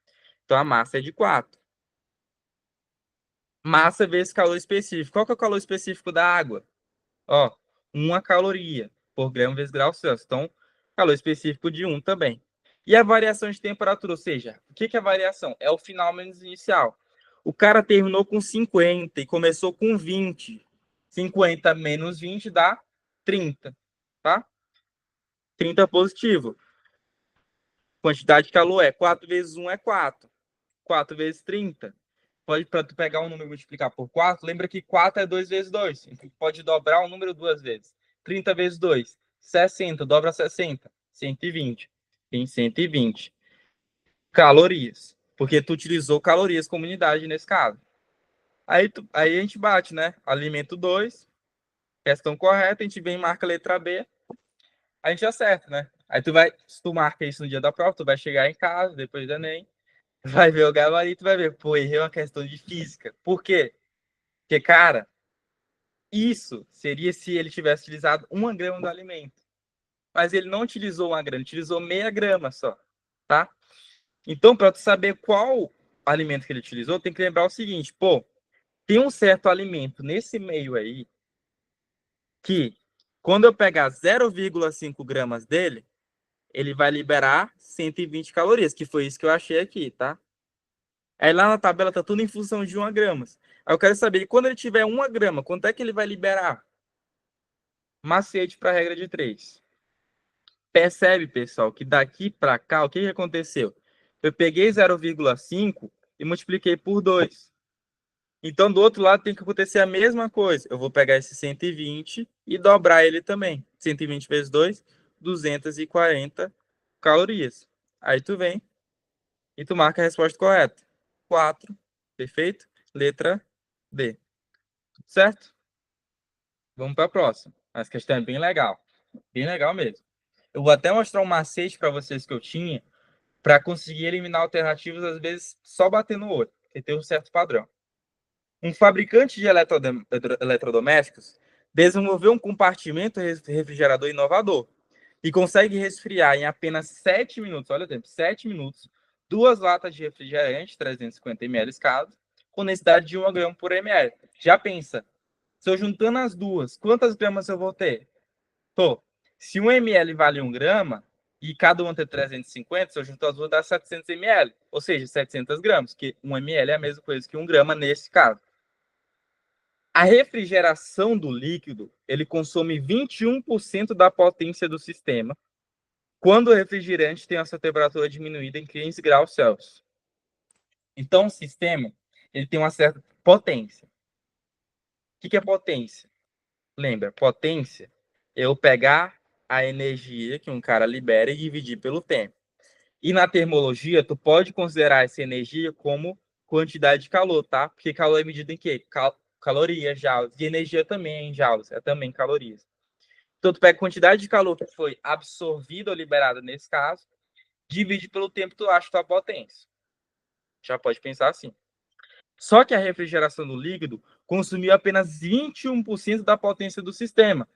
Então, a massa é de 4. Massa vezes calor específico. Qual que é o calor específico da água? Ó, 1 caloria por grama vezes grau Celsius. Então, calor específico de 1 também. E a variação de temperatura, ou seja, o que é a variação? É o final menos inicial. O cara terminou com 50 e começou com 20. 50 menos 20 dá 30, tá? 30 positivo. Quantidade de calor é 4 vezes 1 é 4. 4 vezes 30. para tu pegar um número e multiplicar por 4, lembra que 4 é 2 vezes 2. Então, tu pode dobrar o número duas vezes. 30 vezes 2, 60. Dobra 60, 120. Tem 120 calorias. Porque tu utilizou calorias como unidade nesse caso. Aí a gente bate, né? Alimento 2, questão correta, a gente vem e marca a letra B, a gente acerta, né? Aí se tu marca isso no dia da prova, tu vai chegar em casa, depois do Enem, vai ver o gabarito, vai ver, pô, errei uma questão de física. Por quê? Porque, cara, isso seria se ele tivesse utilizado 1 grama do alimento. Mas ele não utilizou 1 grama, ele utilizou meia grama só, tá? Então, para tu saber qual alimento que ele utilizou, tem que lembrar o seguinte, pô, tem um certo alimento nesse meio aí que, quando eu pegar 0,5 gramas dele, ele vai liberar 120 calorias, que foi isso que eu achei aqui, tá? Aí lá na tabela tá tudo em função de 1 grama. Aí eu quero saber, quando ele tiver 1 grama, quanto é que ele vai liberar? Macete para a regra de 3. Percebe, pessoal, que daqui para cá, o que aconteceu? Eu peguei 0,5 e multipliquei por 2. Então, do outro lado tem que acontecer a mesma coisa. Eu vou pegar esse 120 e dobrar ele também. 120 vezes 2, 240 calorias. Aí tu vem e tu marca a resposta correta. 4. Perfeito? Letra D. Certo? Vamos para a próxima. Essa questão é bem legal. Bem legal mesmo. Eu vou até mostrar um macete para vocês que eu tinha para conseguir eliminar alternativas, às vezes, só batendo o olho, porque tem um certo padrão. Um fabricante de eletrodomésticos desenvolveu um compartimento refrigerador inovador e consegue resfriar em apenas 7 minutos, olha o tempo, 7 minutos, 2 latas de refrigerante, 350 ml cada, com densidade de 1 grama por ml. Já pensa, se eu juntando as duas, quantas gramas eu vou ter? Tô. Se 1 ml vale 1 grama, e cada uma tem 350, se eu juntar as duas dá 700 ml, ou seja, 700 gramas, que 1 ml é a mesma coisa que 1 grama nesse caso. A refrigeração do líquido, ele consome 21% da potência do sistema, quando o refrigerante tem a sua temperatura diminuída em 15 graus Celsius. Então, o sistema, ele tem uma certa potência. O que é potência? Lembra, potência é eu pegar a energia que um cara libera e dividir pelo tempo. E na termologia, tu pode considerar essa energia como quantidade de calor, tá? Porque calor é medido em quê? Calorias, joules. E energia também é em joules, é também calorias. Então, tu pega a quantidade de calor que foi absorvida ou liberada nesse caso, divide pelo tempo que tu acha tua potência. Já pode pensar assim. Só que a refrigeração do líquido consumiu apenas 21% da potência do sistema.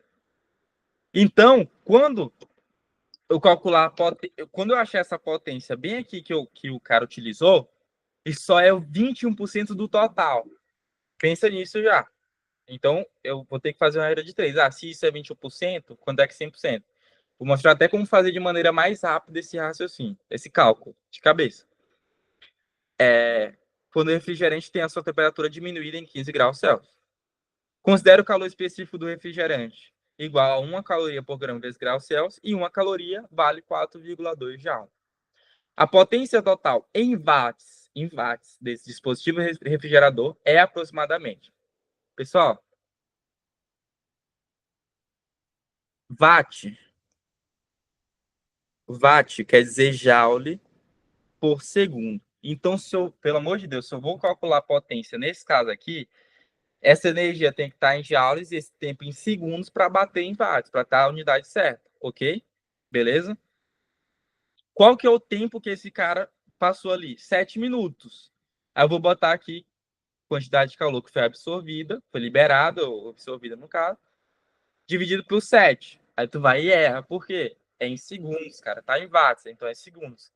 Então, quando eu calcular quando eu achar essa potência bem aqui que o cara utilizou, e só é o 21% do total. Pensa nisso já. Então, eu vou ter que fazer uma regra de 3. Se isso é 21%, quando é que é 100%? Vou mostrar até como fazer de maneira mais rápida esse raciocínio, esse cálculo de cabeça. Quando o refrigerante tem a sua temperatura diminuída em 15 graus Celsius. Considere o calor específico do refrigerante igual a 1 caloria por grama vezes graus Celsius, e 1 caloria vale 4,2 Joule. A potência total em watts desse dispositivo refrigerador é aproximadamente. Pessoal, watt quer dizer joule por segundo. Então, pelo amor de Deus, se eu vou calcular a potência nesse caso aqui, essa energia tem que estar em joules e esse tempo em segundos para bater em watts, para estar a unidade certa, ok? Beleza? Qual que é o tempo que esse cara passou ali? 7 minutos. Aí eu vou botar aqui quantidade de calor que foi absorvida, foi liberada ou absorvida no caso, dividido por 7. Aí tu vai e erra. Por quê? É em segundos, cara. Tá em watts, então é segundos.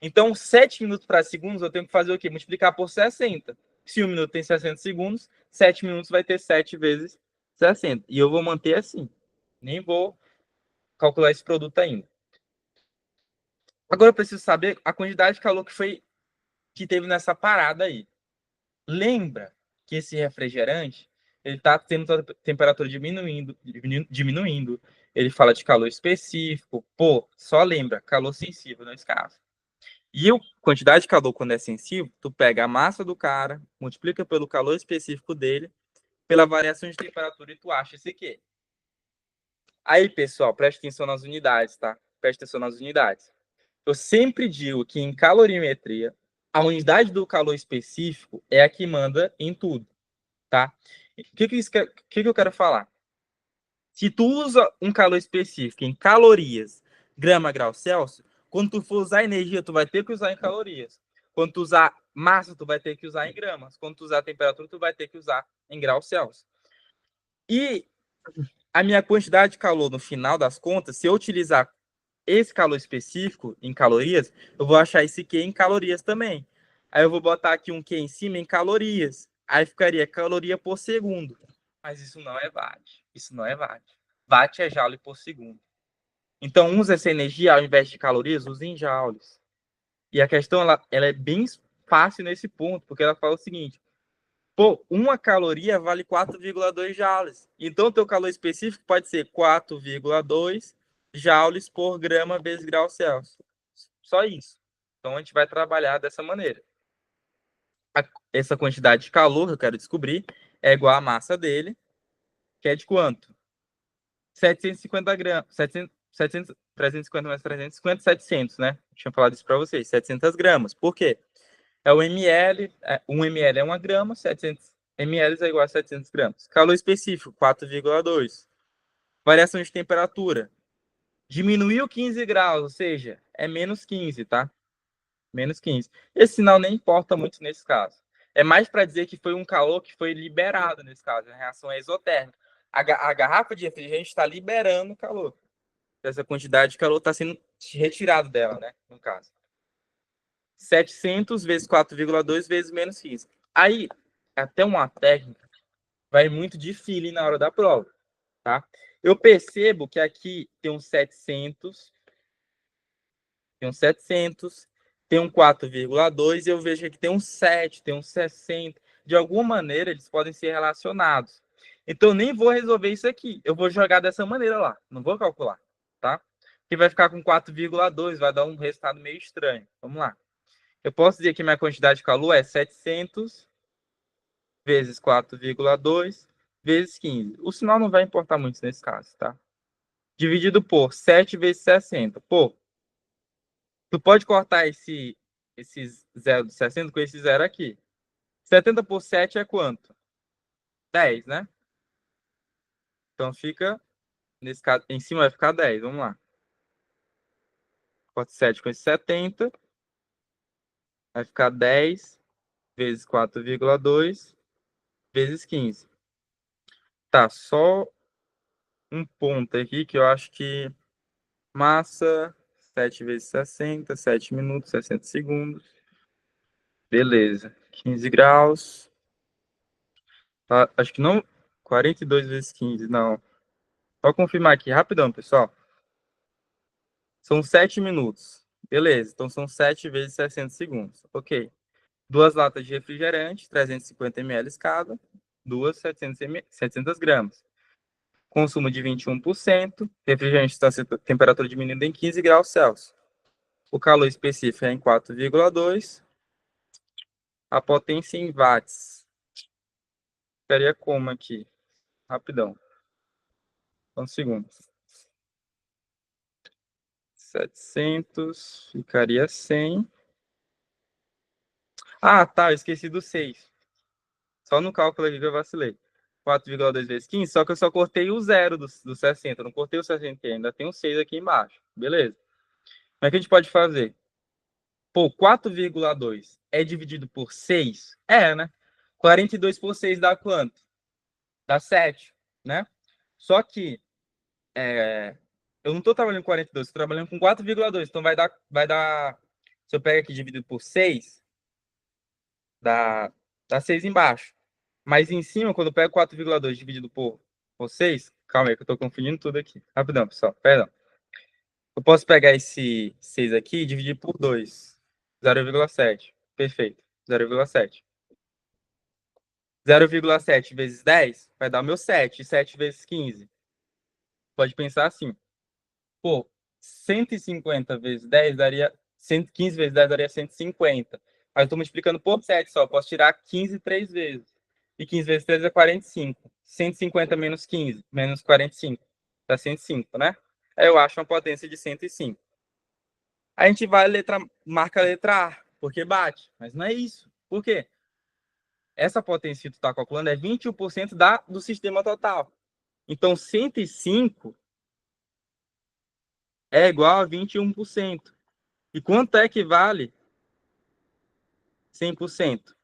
Então, 7 minutos para segundos, eu tenho que fazer o quê? Multiplicar por 60. Se 1 minuto tem 60 segundos, 7 minutos vai ter 7 vezes 60. E eu vou manter assim. Nem vou calcular esse produto ainda. Agora eu preciso saber a quantidade de calor que teve nessa parada aí. Lembra que esse refrigerante ele está tendo a temperatura diminuindo. Ele fala de calor específico. Pô, só lembra, calor sensível nesse caso. E a quantidade de calor, quando é sensível, tu pega a massa do cara, multiplica pelo calor específico dele, pela variação de temperatura, e tu acha esse aqui. Aí, pessoal, preste atenção nas unidades, tá? Preste atenção nas unidades. Eu sempre digo que em calorimetria, a unidade do calor específico é a que manda em tudo, tá? O que eu quero falar? Se tu usa um calor específico em calorias, grama, grau Celsius, quando tu for usar energia, tu vai ter que usar em calorias. Quando tu usar massa, tu vai ter que usar em gramas. Quando tu usar temperatura, tu vai ter que usar em grau Celsius. E a minha quantidade de calor, no final das contas, se eu utilizar esse calor específico em calorias, eu vou achar esse Q em calorias também. Aí eu vou botar aqui um Q em cima em calorias. Aí ficaria caloria por segundo. Mas isso não é watt. Isso não é watt. Watt é joule por segundo. Então, usa essa energia, ao invés de calorias, use em joules. E a questão, ela é bem fácil nesse ponto, porque ela fala o seguinte: pô, uma caloria vale 4,2 joules. Então, o teu calor específico pode ser 4,2 joules por grama vezes grau Celsius. Só isso. Então, a gente vai trabalhar dessa maneira. Essa quantidade de calor que eu quero descobrir é igual à massa dele, que é de quanto? 750 gramas. 350 mais 350, 700, né? Tinha falado isso para vocês. 700 gramas. Por quê? É o ml, 1 ml é 1 grama, 700 ml é igual a 700 gramas. Calor específico, 4,2. Variação de temperatura. Diminuiu 15 graus, ou seja, é menos 15, tá? Menos 15. Esse sinal nem importa muito nesse caso. É mais para dizer que foi um calor que foi liberado nesse caso. A reação é exotérmica. A garrafa de refrigerante está liberando calor. Essa quantidade de calor está sendo retirado dela, né? No caso. 700 vezes 4,2 vezes menos 15. Aí, até uma técnica, vai muito de feeling na hora da prova, tá? Eu percebo que aqui tem um 700, tem um 4,2 e eu vejo que aqui tem um 7, tem um 60. De alguma maneira, eles podem ser relacionados. Então, eu nem vou resolver isso aqui. Eu vou jogar dessa maneira lá. Não vou calcular, tá? Que vai ficar com 4,2, vai dar um resultado meio estranho. Vamos lá. Eu posso dizer que minha quantidade de calor é 700 vezes 4,2 vezes 15. O sinal não vai importar muito nesse caso, tá? Dividido por 7 vezes 60. Pô, tu pode cortar esse 0 de 60 com esse zero aqui. 70 por 7 é quanto? 10, né? Então fica, nesse caso, em cima vai ficar 10. Vamos lá. Corta 7 com esse 70. Vai ficar 10 vezes 4,2 vezes 15. Tá, só um ponto aqui que eu acho que massa, 7 vezes 60, 7 minutos, 60 segundos. Beleza. 15 graus. Acho que não. 42 vezes 15, não. Só confirmar aqui, rapidão, pessoal. São 7 minutos. Beleza, então são 7 vezes 60 segundos. Ok. Duas latas de refrigerante, 350 ml cada. Duas, 700 gramas. Consumo de 21%. Refrigerante está temperatura diminuindo em 15 graus Celsius. O calor específico é em 4,2. A potência em watts. Ficaria como aqui? Rapidão. Um segundo. 700. Ficaria 100. Ah, tá. Eu esqueci do 6. Só no cálculo aqui que eu vacilei. 4,2 vezes 15. Só que eu só cortei o zero do 60. Não cortei o 60 ainda. Tem um 6 aqui embaixo. Beleza. Como é que a gente pode fazer? Pô, 4,2 é dividido por 6? É, né? 42 por 6 dá quanto? Dá 7, né? Só que eu não estou trabalhando com 42, estou trabalhando com 4,2. Então vai dar. Se eu pego aqui dividido por 6, dá 6 embaixo. Mas em cima, quando eu pego 4,2 dividido por 6, calma aí que eu estou confundindo tudo aqui. Rapidão, pessoal, perdão. Eu posso pegar esse 6 aqui e dividir por 2. 0,7. Perfeito. 0,7. 0,7 vezes 10 vai dar o meu 7. E 7 vezes 15. Pode pensar assim. Pô, 150 vezes 10 daria 115 vezes 10 daria 150. Mas eu estou multiplicando por 7 só. Eu posso tirar 15 3 vezes. E 15 vezes 3 é 45. 150 menos 15, menos 45. Dá 105, né? Aí eu acho uma potência de 105. A gente vai, marca a letra A, porque bate. Mas não é isso. Por quê? Essa potência que tu está calculando é 21% do sistema total. Então, 105 é igual a 21%. E quanto é que vale 100%?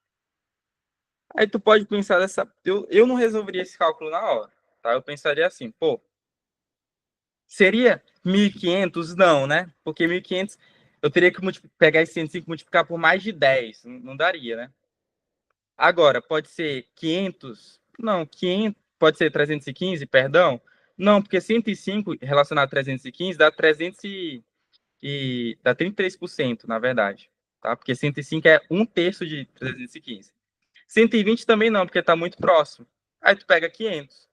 Aí tu pode pensar dessa... Eu não resolveria esse cálculo na hora, tá? Eu pensaria assim, pô, seria 1.500? Não, né? Porque 1.500 eu teria que pegar esse 105 e multiplicar por mais de 10. Não daria, né? Agora, pode ser 500? Não, 500. Pode ser 315, perdão? Não, porque 105 relacionado a 315 dá 300 dá 33%, na verdade. Tá? Porque 105 é um terço de 315. 120 também não, porque está muito próximo. Aí tu pega 500,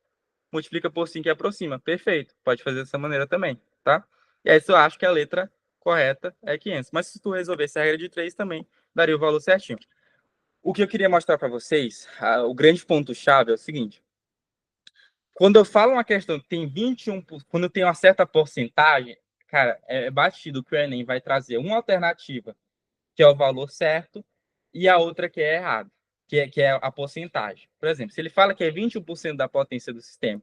multiplica por 5 e aproxima. Perfeito. Pode fazer dessa maneira também, tá? E aí eu acho que a letra correta é 500. Mas se tu resolvesse a regra de 3 também, daria o valor certinho. O que eu queria mostrar para vocês, o grande ponto-chave é o seguinte. Quando eu falo uma questão que tem 21%, quando tem uma certa porcentagem, cara, é batido que o Enem vai trazer uma alternativa, que é o valor certo, e a outra que é errado, que é a porcentagem. Por exemplo, se ele fala que é 21% da potência do sistema,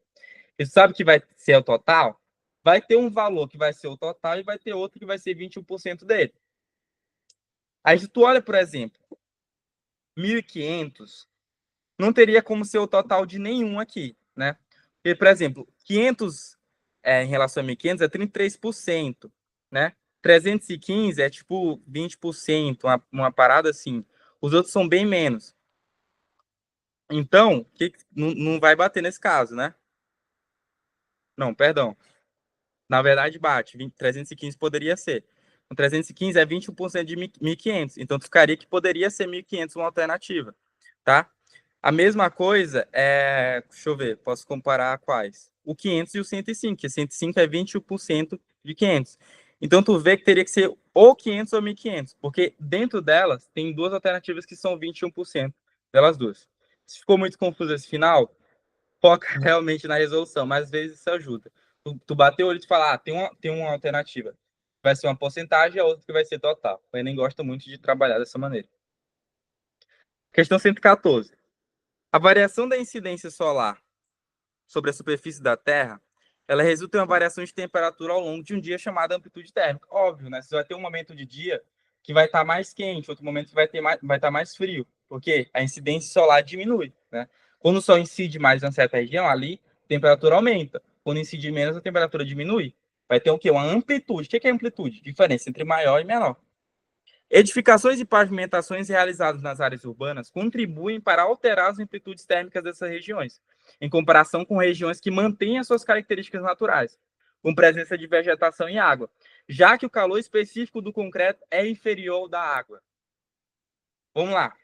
ele sabe que vai ser o total, vai ter um valor que vai ser o total e vai ter outro que vai ser 21% dele. Aí se tu olha, por exemplo, 1.500, não teria como ser o total de nenhum aqui, né? Porque, por exemplo, 500 em relação a 1.500 é 33%, né? 315 é tipo 20%, uma parada assim. Os outros são bem menos. Então, não vai bater nesse caso, né? Não, perdão. Na verdade, bate. 315 poderia ser. O 315 é 21% de 1.500. Então, tu ficaria que poderia ser 1.500 uma alternativa, tá? A mesma coisa deixa eu ver, posso comparar quais? O 500 e o 105, que 105 é 21% de 500. Então, tu vê que teria que ser ou 500 ou 1.500, porque dentro delas tem duas alternativas que são 21% delas duas. Se ficou muito confuso esse final, foca realmente na resolução, mas às vezes isso ajuda. Tu bateu o olho e tu fala, tem uma alternativa. Vai ser uma porcentagem e a outra que vai ser total. Eu nem gosto muito de trabalhar dessa maneira. Questão 114. A variação da incidência solar sobre a superfície da Terra, ela resulta em uma variação de temperatura ao longo de um dia chamada amplitude térmica. Óbvio, né? Você vai ter um momento de dia que vai estar mais quente, outro momento que vai estar mais frio, porque a incidência solar diminui, né? Quando o sol incide mais em uma certa região, ali a temperatura aumenta. Quando incide menos, a temperatura diminui. Vai ter o quê? Uma amplitude. O que é amplitude? Diferença entre maior e menor. Edificações e pavimentações realizadas nas áreas urbanas contribuem para alterar as amplitudes térmicas dessas regiões, em comparação com regiões que mantêm as suas características naturais, com presença de vegetação e água, já que o calor específico do concreto é inferior ao da água. Vamos lá.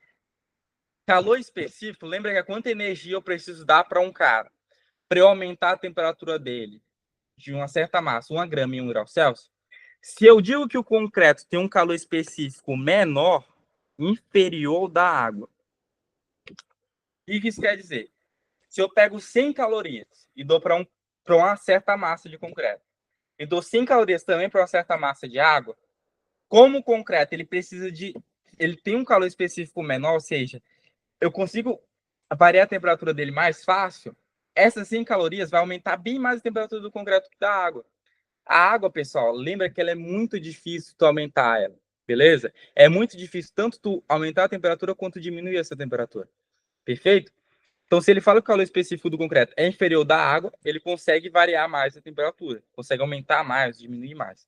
Calor específico, lembra que quanta energia eu preciso dar para um cara? Para eu aumentar a temperatura dele de uma certa massa, 1 grama em 1 grau Celsius? Se eu digo que o concreto tem um calor específico menor, inferior da água, o que isso quer dizer? Se eu pego 100 calorias e dou para uma certa massa de concreto, e dou 100 calorias também para uma certa massa de água, como o concreto ele tem um calor específico menor, ou seja, eu consigo variar a temperatura dele mais fácil, essas 100 calorias vai aumentar bem mais a temperatura do concreto que da água. A água, pessoal, lembra que ela é muito difícil tu aumentar ela, beleza? É muito difícil tanto tu aumentar a temperatura quanto diminuir essa temperatura. Perfeito? Então, se ele fala que o calor específico do concreto é inferior da água, ele consegue variar mais a temperatura, consegue aumentar mais, diminuir mais.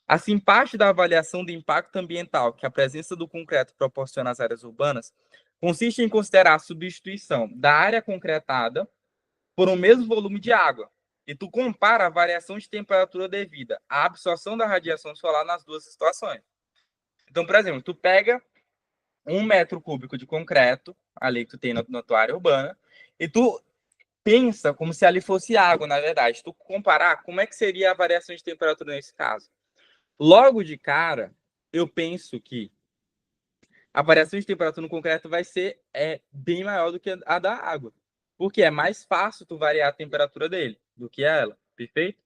Assim, parte da avaliação do impacto ambiental que a presença do concreto proporciona às áreas urbanas consiste em considerar a substituição da área concretada por um mesmo volume de água. E tu compara a variação de temperatura devida à absorção da radiação solar nas duas situações. Então, por exemplo, tu pega 1 metro cúbico de concreto, ali que tu tem na tua área urbana, e tu pensa como se ali fosse água, na verdade. Tu comparar como é que seria a variação de temperatura nesse caso. Logo de cara, eu penso que a variação de temperatura no concreto vai ser bem maior do que a da água. Porque é mais fácil tu variar a temperatura dele do que ela, perfeito?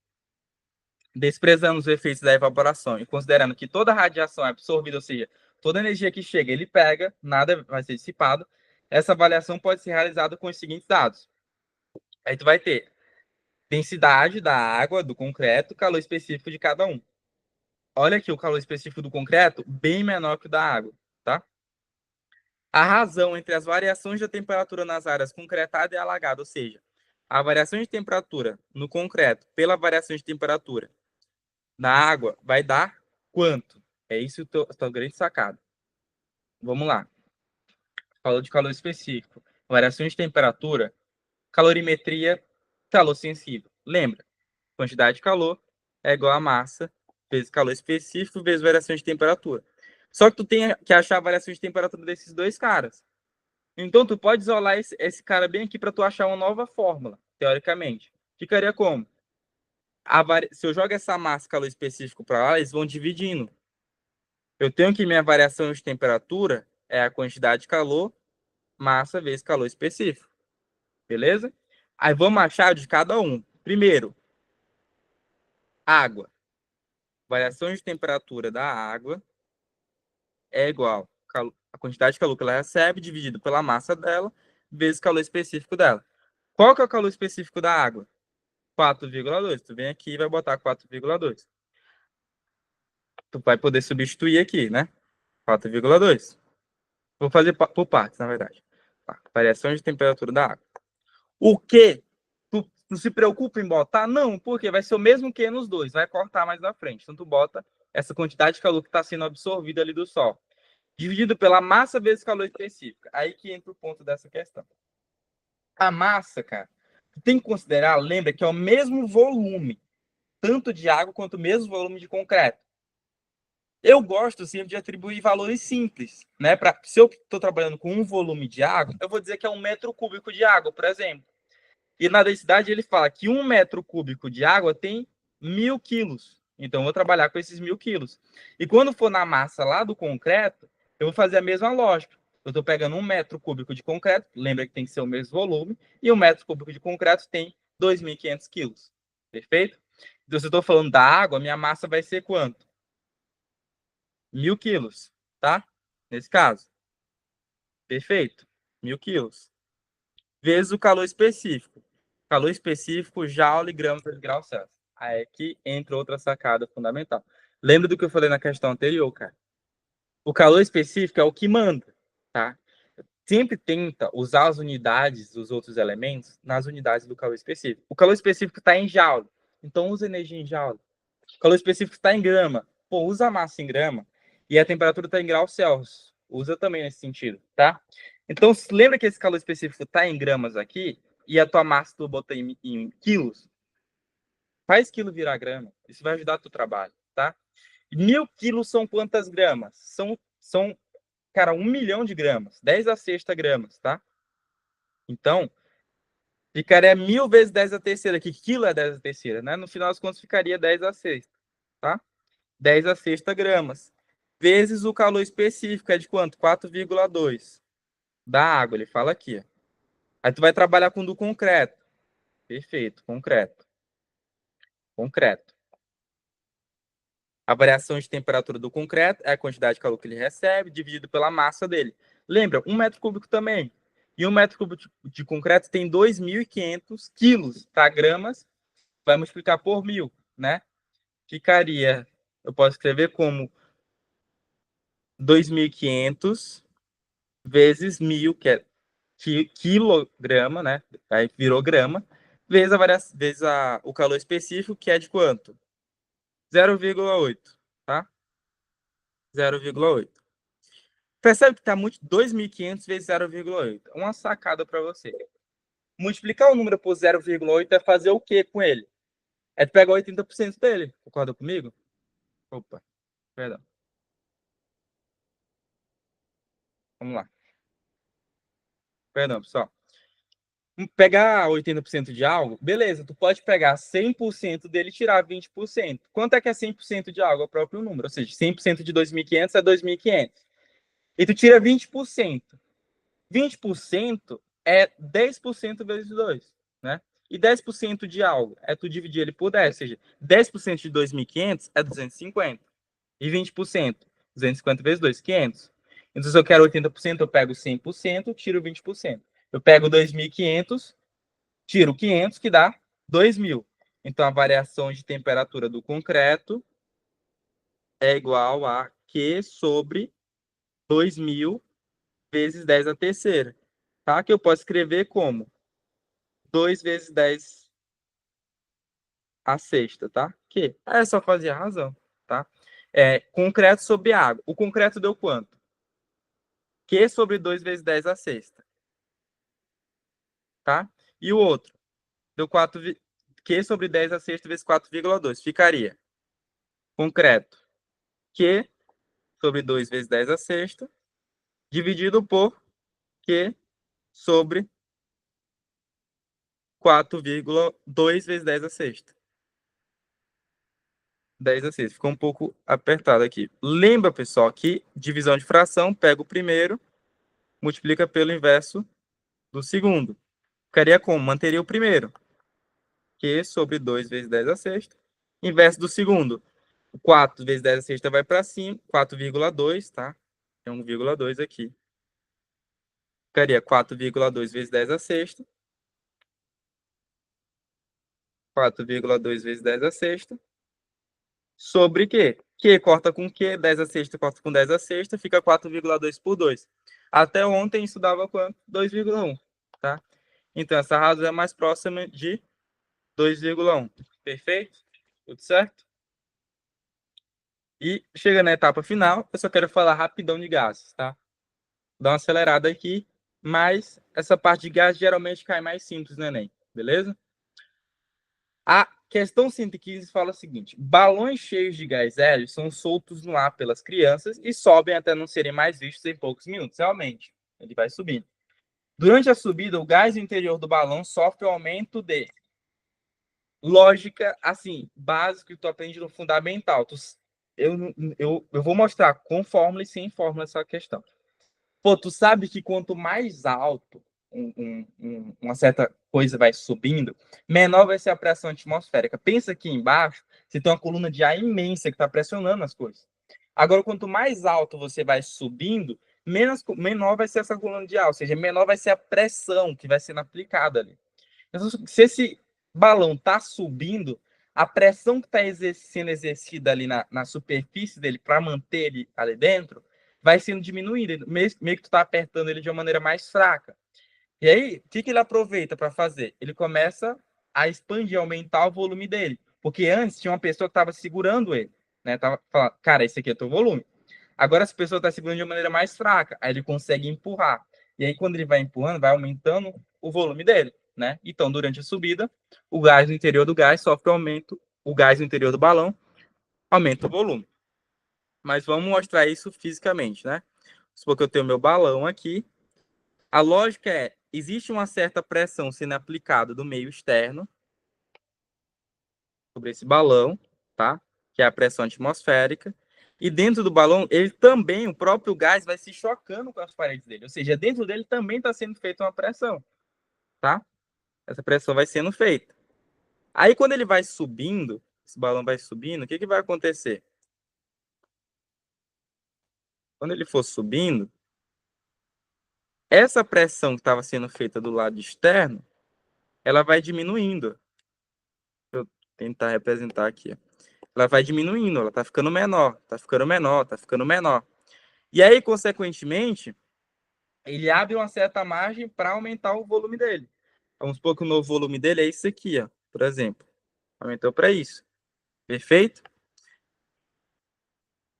Desprezando os efeitos da evaporação e considerando que toda a radiação é absorvida, ou seja, toda a energia que chega ele pega, nada vai ser dissipado, essa avaliação pode ser realizada com os seguintes dados. Aí tu vai ter densidade da água, do concreto, calor específico de cada um. Olha aqui o calor específico do concreto, bem menor que o da água, tá? A razão entre as variações da temperatura nas áreas concretadas e alagadas, ou seja, a variação de temperatura no concreto pela variação de temperatura na água vai dar quanto? É isso a tua grande sacada. Vamos lá. Falou de calor específico. Variação de temperatura, calorimetria, calor sensível. Lembra? Quantidade de calor é igual a massa vezes calor específico vezes variação de temperatura. Só que tu tem que achar a variação de temperatura desses dois caras. Então, tu pode isolar esse cara bem aqui para tu achar uma nova fórmula, teoricamente. Ficaria como? Se eu jogo essa massa calor específico para lá, eles vão dividindo. Eu tenho que minha variação de temperatura é a quantidade de calor, massa vezes calor específico. Beleza? Aí vamos achar de cada um. Primeiro, água. Variação de temperatura da água é igual a quantidade de calor que ela recebe dividido pela massa dela vezes o calor específico dela. Qual que é o calor específico da água? 4,2. Tu vem aqui e vai botar 4,2. Tu vai poder substituir aqui, né? 4,2. Vou fazer por partes, na verdade. Tá. Variação de temperatura da água. O que? Tu não se preocupa em botar? Não, porque vai ser o mesmo que nos dois. Vai cortar mais na frente. Então, tu bota essa quantidade de calor que está sendo absorvida ali do Sol. Dividido pela massa vezes calor específico. Aí que entra o ponto dessa questão. A massa, cara, tu tem que considerar, lembra, que é o mesmo volume, tanto de água quanto o mesmo volume de concreto. Eu gosto sempre de atribuir valores simples, né? Se eu estou trabalhando com um volume de água, eu vou dizer que é 1 metro cúbico de água, por exemplo. E na densidade ele fala que 1 metro cúbico de água tem 1.000 quilos. Então eu vou trabalhar com esses 1.000 quilos. E quando for na massa lá do concreto, eu vou fazer a mesma lógica. Eu estou pegando 1 metro cúbico de concreto, lembra que tem que ser o mesmo volume, e 1 metro cúbico de concreto tem 2.500 quilos. Perfeito? Então, se eu estou falando da água, minha massa vai ser quanto? 1.000 quilos, tá? Nesse caso. Perfeito? 1.000 quilos. Vezes o calor específico. Calor específico, joule, gramas por grau Celsius. Aí é que entra outra sacada fundamental. Lembra do que eu falei na questão anterior, cara? O calor específico é o que manda, tá? Sempre tenta usar as unidades dos outros elementos nas unidades do calor específico. O calor específico está em joule, então usa energia em joule. O calor específico está em grama, pô, usa a massa em grama. E a temperatura está em graus Celsius, usa também nesse sentido, tá? Então, lembra que esse calor específico está em gramas aqui e a tua massa tu botou em quilos? Faz quilo virar grama, isso vai ajudar o teu trabalho, tá? 1.000 quilos são quantas gramas? São, cara, 1 milhão de gramas, 10 a sexta gramas, tá? Então, ficaria 1.000 vezes 10 a terceira, que quilo é 10 a terceira, né? No final das contas, ficaria 10 a sexta, tá? 10 a sexta gramas. Vezes o calor específico, é de quanto? 4,2 da água, ele fala aqui. Aí tu vai trabalhar com do concreto. Perfeito, concreto. Concreto. A variação de temperatura do concreto é a quantidade de calor que ele recebe, dividido pela massa dele. Lembra, 1 metro cúbico também. E 1 metro cúbico de concreto tem 2.500 quilos, tá? Gramas, vai multiplicar por 1.000, né? Ficaria, eu posso escrever como 2.500 vezes 1.000, que é quilograma, né? Aí virou grama, vezes o calor específico, que é de quanto? 0,8, tá? 0,8. Percebe que está muito 2.500 vezes 0,8. Uma sacada para você. Multiplicar o número por 0,8 é fazer o que com ele? É pegar 80% dele. Concorda comigo? Opa, perdão. Vamos lá. Perdão, pessoal. Pegar 80% de algo, beleza, tu pode pegar 100% dele e tirar 20%. Quanto é que é 100% de algo? É o próprio número, ou seja, 100% de 2.500 é 2.500. E tu tira 20%. 20% é 10% vezes 2, né? E 10% de algo é tu dividir ele por 10, ou seja, 10% de 2.500 é 250. E 20%, 250 vezes 2, 500. Então, se eu quero 80%, eu pego 100%, tiro 20%. Eu pego 2.500, tiro 500, que dá 2.000. Então, a variação de temperatura do concreto é igual a Q sobre 2.000 vezes 10 a terceira. Tá? Que eu posso escrever como 2 vezes 10 a sexta, tá? Que é só fazer a razão, tá? Concreto sobre água. O concreto deu quanto? Q sobre 2 vezes 10 a sexta, tá? E o outro? Deu 4, Q sobre 10 a sexta vezes 4,2. Ficaria concreto Q sobre 2 vezes 10 a sexta, dividido por Q sobre 4,2 vezes 10 a sexta. 10 a 6. Ficou um pouco apertado aqui. Lembra, pessoal, que divisão de fração, pega o primeiro, multiplica pelo inverso do segundo. Ficaria como? Manteria o primeiro. Q sobre 2 vezes 10 a sexta. Inverso do segundo. 4 vezes 10 a sexta vai para cima. 4,2, tá? Tem 1,2 aqui. Ficaria 4,2 vezes 10 a sexta. 4,2 vezes 10 a sexta. Sobre Q. Q corta com Q, 10 a sexta corta com 10 a sexta, fica 4,2 por 2. Até ontem isso dava quanto? 2,1, tá? Então essa razão é mais próxima de 2,1. Perfeito? Tudo certo? E chega na etapa final, eu só quero falar rapidão de gases, tá? Dá uma acelerada aqui, mas essa parte de gases geralmente cai mais simples no Enem, beleza? A questão 115 fala o seguinte: balões cheios de gás hélio são soltos no ar pelas crianças e sobem até não serem mais vistos em poucos minutos. Realmente, ele vai subindo. Durante a subida, o gás no interior do balão sofre um aumento de lógica, assim, básico que tu aprende no fundamental. Eu vou mostrar com fórmula e sem fórmula essa questão. Pô, tu sabe que quanto mais alto uma certa coisa vai subindo, menor vai ser a pressão atmosférica. Pensa aqui embaixo, você tem uma coluna de ar imensa que está pressionando as coisas. Agora, quanto mais alto você vai subindo, menor vai ser essa coluna de ar, ou seja, menor vai ser a pressão que vai sendo aplicada ali. Então, se esse balão está subindo, a pressão que está sendo exercida ali na superfície dele para manter ele ali dentro vai sendo diminuída, meio que tu está apertando ele de uma maneira mais fraca. E aí, o que ele aproveita para fazer? Ele começa a expandir, aumentar o volume dele. Porque antes tinha uma pessoa que estava segurando ele, né? Tava falando, cara, esse aqui é teu volume. Agora essa pessoa está segurando de uma maneira mais fraca, aí ele consegue empurrar. E aí, quando ele vai empurrando, vai aumentando o volume dele, né? Então, durante a subida, o gás no interior do gás sofre aumento, o gás no interior do balão aumenta o volume. Mas vamos mostrar isso fisicamente, né? Supor que eu tenho meu balão aqui. A lógica é, existe uma certa pressão sendo aplicada do meio externo sobre esse balão, tá? Que é a pressão atmosférica. E dentro do balão, ele também, o próprio gás vai se chocando com as paredes dele. Ou seja, dentro dele também está sendo feita uma pressão, tá? Essa pressão vai sendo feita. Aí, quando ele vai subindo, esse balão vai subindo, o que, que vai acontecer? Quando ele for subindo, essa pressão que estava sendo feita do lado externo, ela vai diminuindo. Deixa eu tentar representar aqui. Ela vai diminuindo, ela está ficando menor, está ficando menor, está ficando menor. E aí, consequentemente, ele abre uma certa margem para aumentar o volume dele. Vamos supor que o novo volume dele é isso aqui, ó, por exemplo. Aumentou para isso. Perfeito?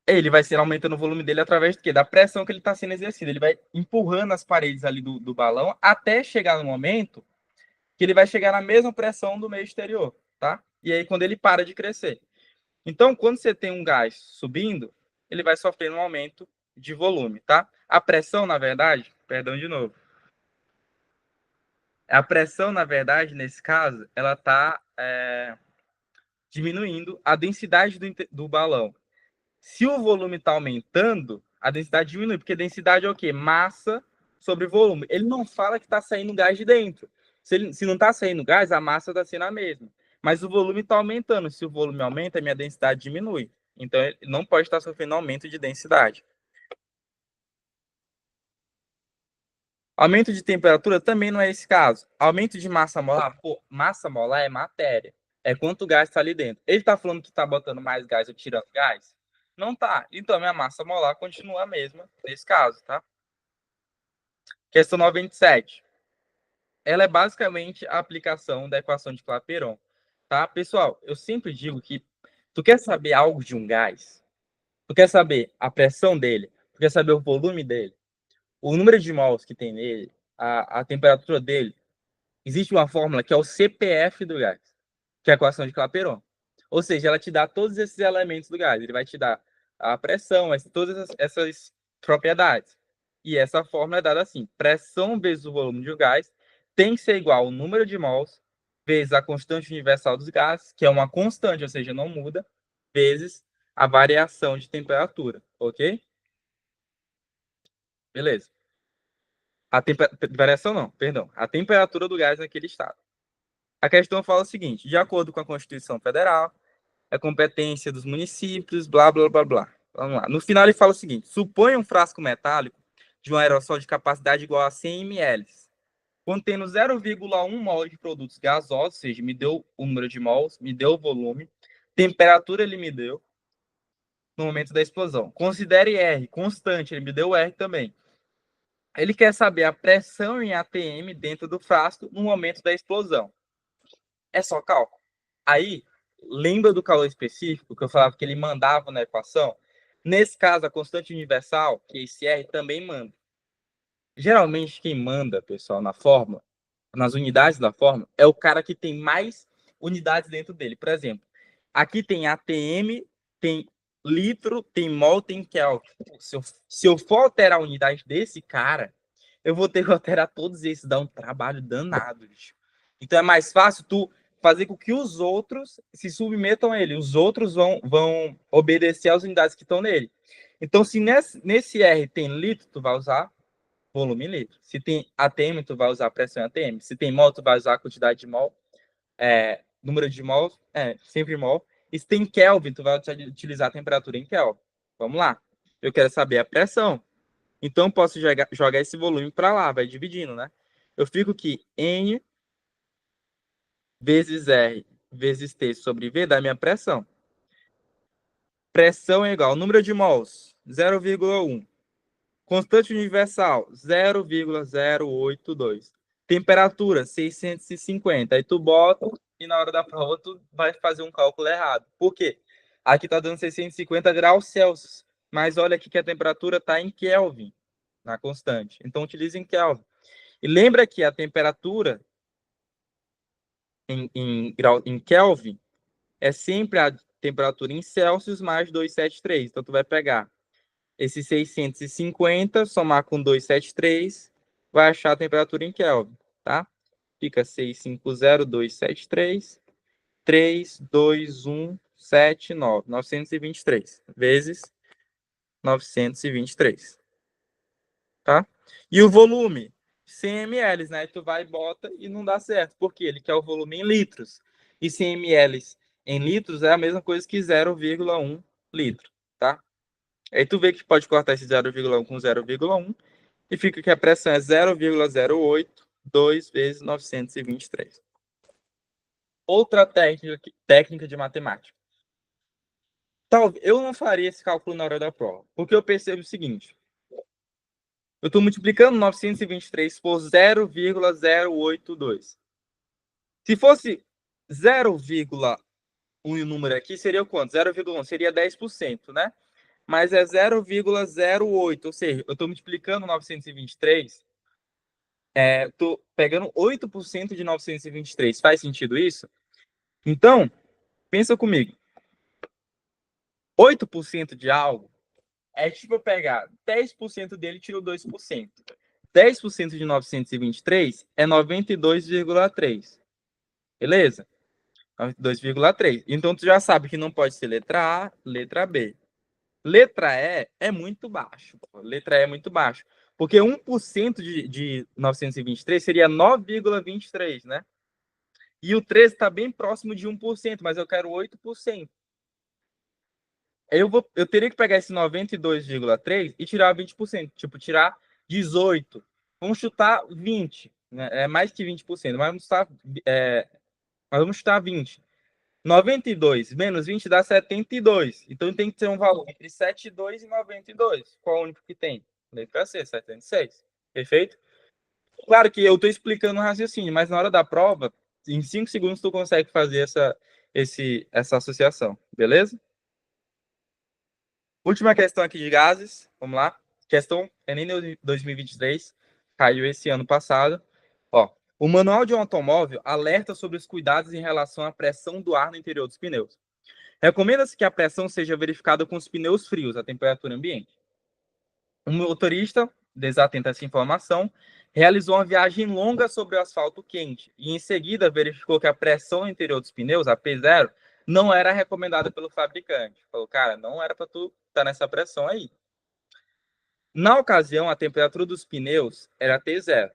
Ele vai ser aumentando o volume dele através do quê? Da pressão que ele está sendo exercida. Ele vai empurrando as paredes ali do balão até chegar no momento que ele vai chegar na mesma pressão do meio exterior, tá? E aí, quando ele para de crescer. Então, quando você tem um gás subindo, ele vai sofrendo um aumento de volume, tá? A pressão, na verdade, perdão de novo. A pressão, na verdade, nesse caso, ela está diminuindo a densidade do balão. Se o volume está aumentando, a densidade diminui, porque densidade é o quê? Massa sobre volume. Ele não fala que está saindo gás de dentro. Se não está saindo gás, a massa está sendo a mesma. Mas o volume está aumentando. Se o volume aumenta, a minha densidade diminui. Então, ele não pode estar sofrendo aumento de densidade. Aumento de temperatura também não é esse caso. Aumento de massa molar, pô, massa molar é matéria. É quanto gás está ali dentro. Ele está falando que está botando mais gás ou tirando gás? Não tá. Então, minha massa molar continua a mesma nesse caso, tá? Questão 97. Ela é basicamente a aplicação da equação de Clapeyron, tá? Pessoal, eu sempre digo que tu quer saber algo de um gás, tu quer saber a pressão dele, tu quer saber o volume dele, o número de mols que tem nele, a temperatura dele, existe uma fórmula que é o CPF do gás, que é a equação de Clapeyron. Ou seja, ela te dá todos esses elementos do gás. Ele vai te dar a pressão, todas essas propriedades. E essa fórmula é dada assim: pressão vezes o volume de um gás tem que ser igual ao número de mols vezes a constante universal dos gases, que é uma constante, ou seja, não muda, vezes a variação de temperatura. Ok? Beleza. Variação não, perdão. A temperatura do gás naquele estado. A questão fala o seguinte: de acordo com a Constituição Federal, é competência dos municípios, blá, blá, blá, blá. Vamos lá. No final ele fala o seguinte: suponha um frasco metálico de um aerossol de capacidade igual a 100 ml, contendo 0,1 mol de produtos gasosos, ou seja, me deu o número de mols, me deu o volume, temperatura ele me deu no momento da explosão. Considere R constante, ele me deu R também. Ele quer saber a pressão em atm dentro do frasco no momento da explosão. É só cálculo. Aí, lembra do calor específico que eu falava que ele mandava na equação? Nesse caso, a constante universal, que é esse R, também manda. Geralmente, quem manda, pessoal, na fórmula, nas unidades da fórmula, é o cara que tem mais unidades dentro dele. Por exemplo, aqui tem ATM, tem litro, tem mol, tem Kelvin. Se eu for alterar a unidade desse cara, eu vou ter que alterar todos esses, dá um trabalho danado, bicho. Então é mais fácil tu fazer com que os outros se submetam a ele. Os outros vão obedecer às unidades que estão nele. Então, se nesse R tem litro, tu vai usar volume em litro. Se tem ATM, tu vai usar pressão em ATM. Se tem mol, tu vai usar a quantidade de mol, número de mol, sempre mol. E se tem Kelvin, tu vai utilizar a temperatura em Kelvin. Vamos lá. Eu quero saber a pressão. Então, posso jogar esse volume para lá, vai dividindo, né? Eu fico que N vezes R vezes T sobre V dá minha pressão. Pressão é igual ao número de mols, 0,1. Constante universal, 0,082. Temperatura, 650. Aí tu bota e na hora da prova tu vai fazer um cálculo errado. Por quê? Aqui tá dando 650 graus Celsius. Mas olha aqui que a temperatura está em Kelvin, na constante. Então utilize em Kelvin. E lembra que a temperatura em Kelvin é sempre a temperatura em Celsius mais 273. Então, tu vai pegar esse 650, somar com 273, vai achar a temperatura em Kelvin, tá? Fica 650,273, 32179, 923, vezes 923, tá? E o volume? 100 ml, né? Tu vai e bota e não dá certo, porque ele quer o volume em litros. E 100 ml em litros é a mesma coisa que 0,1 litro, tá? Aí tu vê que pode cortar esse 0,1 com 0,1 e fica que a pressão é 0,082 vezes 923. Outra técnica de matemática. Eu não faria esse cálculo na hora da prova, porque eu percebo o seguinte: eu estou multiplicando 923 por 0,082. Se fosse 0,1 e o número aqui, seria o quanto? 0,1 seria 10%, né? Mas é 0,08, ou seja, eu estou multiplicando 923, estou pegando 8% de 923. Faz sentido isso? Então, pensa comigo. 8% de algo é tipo eu pegar 10% dele e tiro 2%. 10% de 923 é 92,3. Beleza? 92,3. Então, tu já sabe que não pode ser letra A, letra B. Letra E é muito baixo. Letra E é muito baixo. Porque 1% de 923 seria 9,23, né? E o 13 está bem próximo de 1%, mas eu quero 8%. Eu teria que pegar esse 92,3 e tirar 20%. Tipo, tirar 18. Vamos chutar 20. Né? É mais que 20%, mas vamos chutar 20. 92 menos 20 dá 72. Então tem que ter um valor entre 72 e 92. Qual é o único que tem? Letra C, 76. Perfeito? Claro que eu estou explicando o raciocínio, mas na hora da prova, em 5 segundos tu consegue fazer essa associação. Beleza? Última questão aqui de gases. Vamos lá. Questão Enem 2023. Caiu esse ano passado. Ó, o manual de um automóvel alerta sobre os cuidados em relação à pressão do ar no interior dos pneus. Recomenda-se que a pressão seja verificada com os pneus frios, a temperatura ambiente. Um motorista, desatento a essa informação, realizou uma viagem longa sobre o asfalto quente e, em seguida, verificou que a pressão no interior dos pneus, a P0, não era recomendada pelo fabricante. Falou, cara, não era para tu estar nessa pressão aí. Na ocasião, a temperatura dos pneus era T0.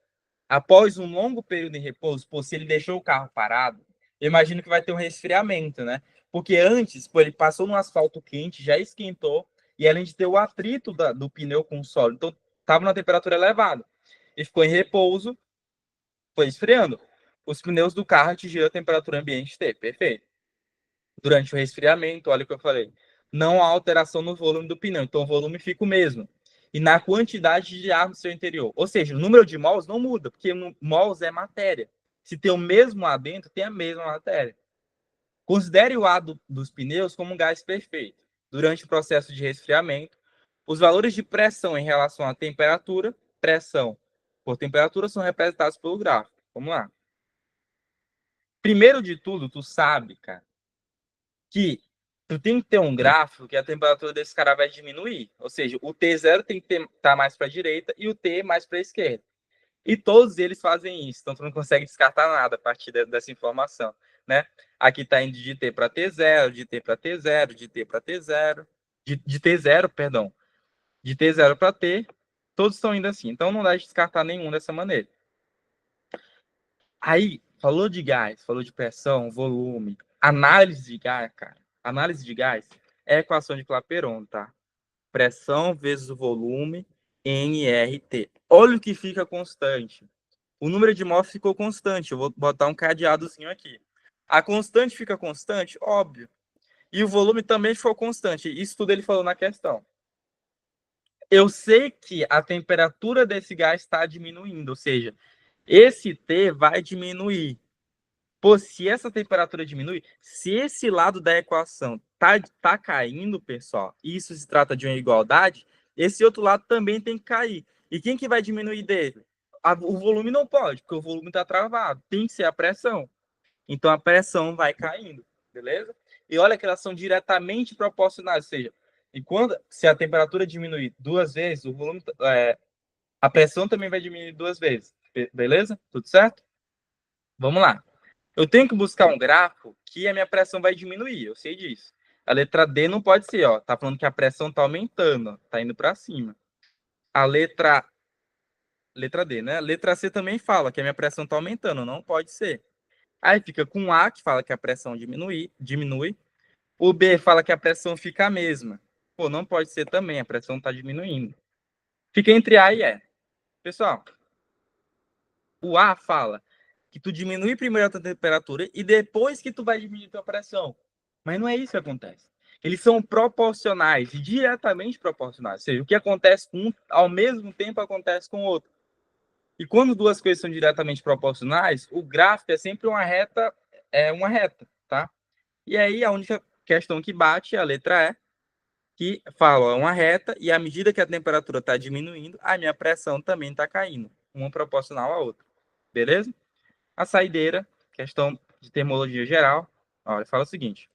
Após um longo período em repouso, se ele deixou o carro parado, eu imagino que vai ter um resfriamento, né? Porque antes, ele passou no asfalto quente, já esquentou, e além de ter o atrito do pneu com o solo, então estava na temperatura elevada. Ele ficou em repouso, foi esfriando. Os pneus do carro atingiram a temperatura ambiente T, perfeito. Durante o resfriamento, olha o que eu falei, não há alteração no volume do pneu, então o volume fica o mesmo. E na quantidade de ar no seu interior. Ou seja, o número de mols não muda, porque mols é matéria. Se tem o mesmo ar dentro, tem a mesma matéria. Considere o ar dos pneus como um gás perfeito. Durante o processo de resfriamento, os valores de pressão em relação à temperatura, pressão por temperatura, são representados pelo gráfico. Vamos lá. Primeiro de tudo, tu sabe, cara, que tu tem que ter um gráfico que a temperatura desse cara vai diminuir. Ou seja, o T0 tem que estar mais para a direita e o T mais para a esquerda. E todos eles fazem isso, então tu não consegue descartar nada a partir dessa informação, né? Aqui está indo de T para T0, de T para T0, de T para T0, de T0, perdão, de T0 para T, todos estão indo assim. Então não dá de descartar nenhum dessa maneira. Aí, falou de gás, falou de pressão, volume, análise de gás, cara. Análise de gás é a equação de Clapeyron, tá? Pressão vezes o volume, nRT. Olha o que fica constante. O número de mols ficou constante. Eu vou botar um cadeadozinho aqui. A constante fica constante? Óbvio. E o volume também ficou constante. Isso tudo ele falou na questão. Eu sei que a temperatura desse gás está diminuindo, ou seja, esse T vai diminuir. Pô, se essa temperatura diminui, se esse lado da equação tá caindo, pessoal, e isso se trata de uma igualdade, esse outro lado também tem que cair. E quem que vai diminuir dele? O volume não pode, porque o volume está travado. Tem que ser a pressão. Então a pressão vai caindo, beleza? E olha que elas são diretamente proporcionais, ou seja, se a temperatura diminuir 2 vezes, o volume, a pressão também vai diminuir 2 vezes, beleza? Tudo certo? Vamos lá. Eu tenho que buscar um gráfico que a minha pressão vai diminuir, eu sei disso. A letra D não pode ser, ó, tá falando que a pressão tá aumentando, tá indo para cima. A letra D, né? A letra C também fala que a minha pressão tá aumentando, não pode ser. Aí fica com A, que fala que a pressão diminui. O B fala que a pressão fica a mesma. Pô, não pode ser também, a pressão tá diminuindo. Fica entre A e E. Pessoal, o A fala que tu diminui primeiro a tua temperatura e depois que tu vai diminuir a tua pressão. Mas não é isso que acontece. Eles são proporcionais, diretamente proporcionais. Ou seja, o que acontece com um, ao mesmo tempo acontece com o outro. E quando duas coisas são diretamente proporcionais, o gráfico é sempre uma reta, tá? E aí a única questão que bate é a letra E, que fala uma reta, e à medida que a temperatura está diminuindo, a minha pressão também está caindo, uma proporcional à outra. Beleza? A saideira, questão de termologia geral, olha, fala o seguinte: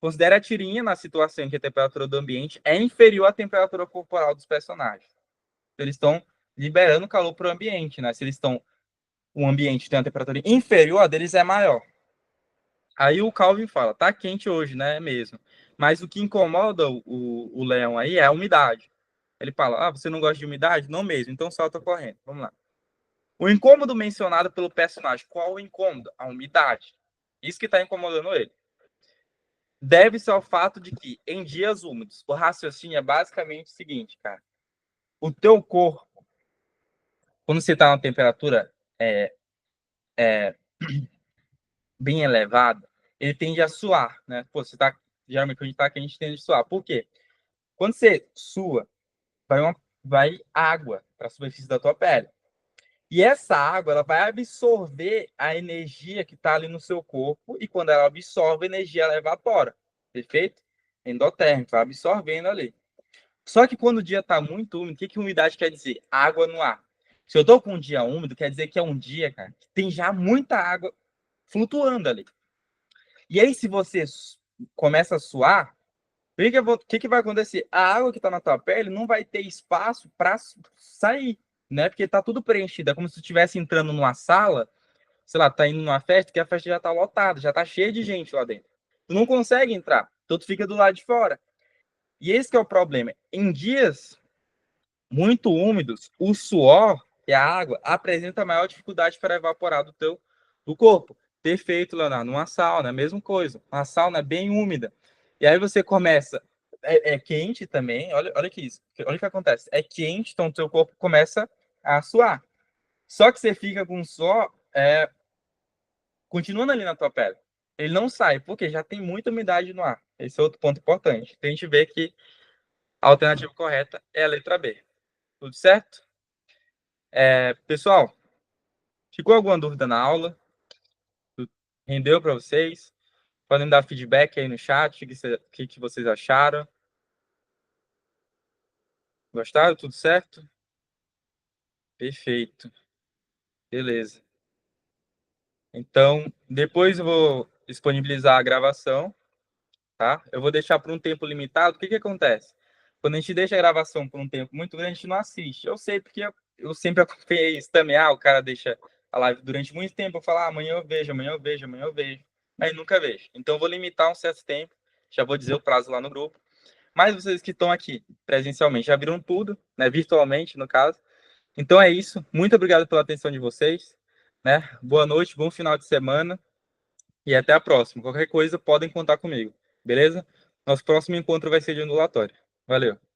considere a tirinha na situação em que a temperatura do ambiente é inferior à temperatura corporal dos personagens. Eles estão liberando calor para o ambiente, né? Se eles estão, um ambiente tem uma temperatura inferior, a deles é maior. Aí o Calvin fala, tá quente hoje, né? É mesmo. Mas o que incomoda o leão aí é a umidade. Ele fala, ah, você não gosta de umidade? Não mesmo, então solta correndo. Vamos lá. O incômodo mencionado pelo personagem, qual o incômodo? A umidade. Isso que está incomodando ele. Deve-se ao fato de que, em dias úmidos, o raciocínio é basicamente o seguinte, cara. O teu corpo, quando você está numa temperatura bem elevada, ele tende a suar, né? Pô, você tá, geralmente quando a gente tá aqui, a gente tende a suar. Por quê? Quando você sua, vai água para a superfície da tua pele. E essa água, ela vai absorver a energia que está ali no seu corpo, e quando ela absorve a energia, ela evapora. Perfeito? Endotérmico, vai absorvendo ali. Só que quando o dia está muito úmido, o que umidade quer dizer? Água no ar. Se eu estou com um dia úmido, quer dizer que é um dia, cara, que tem já muita água flutuando ali. E aí, se você começa a suar, o que vai acontecer? A água que está na tua pele não vai ter espaço para sair, né? Porque está tudo preenchido. É como se você estivesse entrando numa sala, sei lá, tá indo numa festa, que a festa já está lotada, já está cheia de gente lá dentro. Tu não consegue entrar, então tu fica do lado de fora. E esse que é o problema. Em dias muito úmidos, o suor e a água apresenta maior dificuldade para evaporar do corpo. Perfeito, Leonardo. Uma sauna, a mesma coisa. Uma sauna é bem úmida. E aí você começa. É quente também. Olha que isso. Olha o que acontece. É quente, então o seu corpo começa a suar. Só que você fica com suor continuando ali na tua pele. Ele não sai, porque já tem muita umidade no ar. Esse é outro ponto importante. Então a gente vê que a alternativa correta é a letra B. Tudo certo? Pessoal, ficou alguma dúvida na aula? Rendeu para vocês? Podem dar feedback aí no chat, o que vocês acharam? Gostaram? Tudo certo? Perfeito. Beleza. Então, depois eu vou disponibilizar a gravação, tá? Eu vou deixar por um tempo limitado. O que acontece? Quando a gente deixa a gravação por um tempo muito grande, a gente não assiste. Eu sei, porque eu sempre acompanhei isso também. Ah, o cara deixa a live durante muito tempo, eu falo, amanhã eu vejo, amanhã eu vejo, amanhã eu vejo. Aí nunca vejo. Então eu vou limitar um certo tempo, já vou dizer o prazo lá no grupo. Mas vocês que estão aqui presencialmente já viram tudo, né? Virtualmente, no caso. Então é isso. Muito obrigado pela atenção de vocês, né? Boa noite, bom final de semana e até a próxima. Qualquer coisa, podem contar comigo, beleza? Nosso próximo encontro vai ser de ondulatório. Valeu!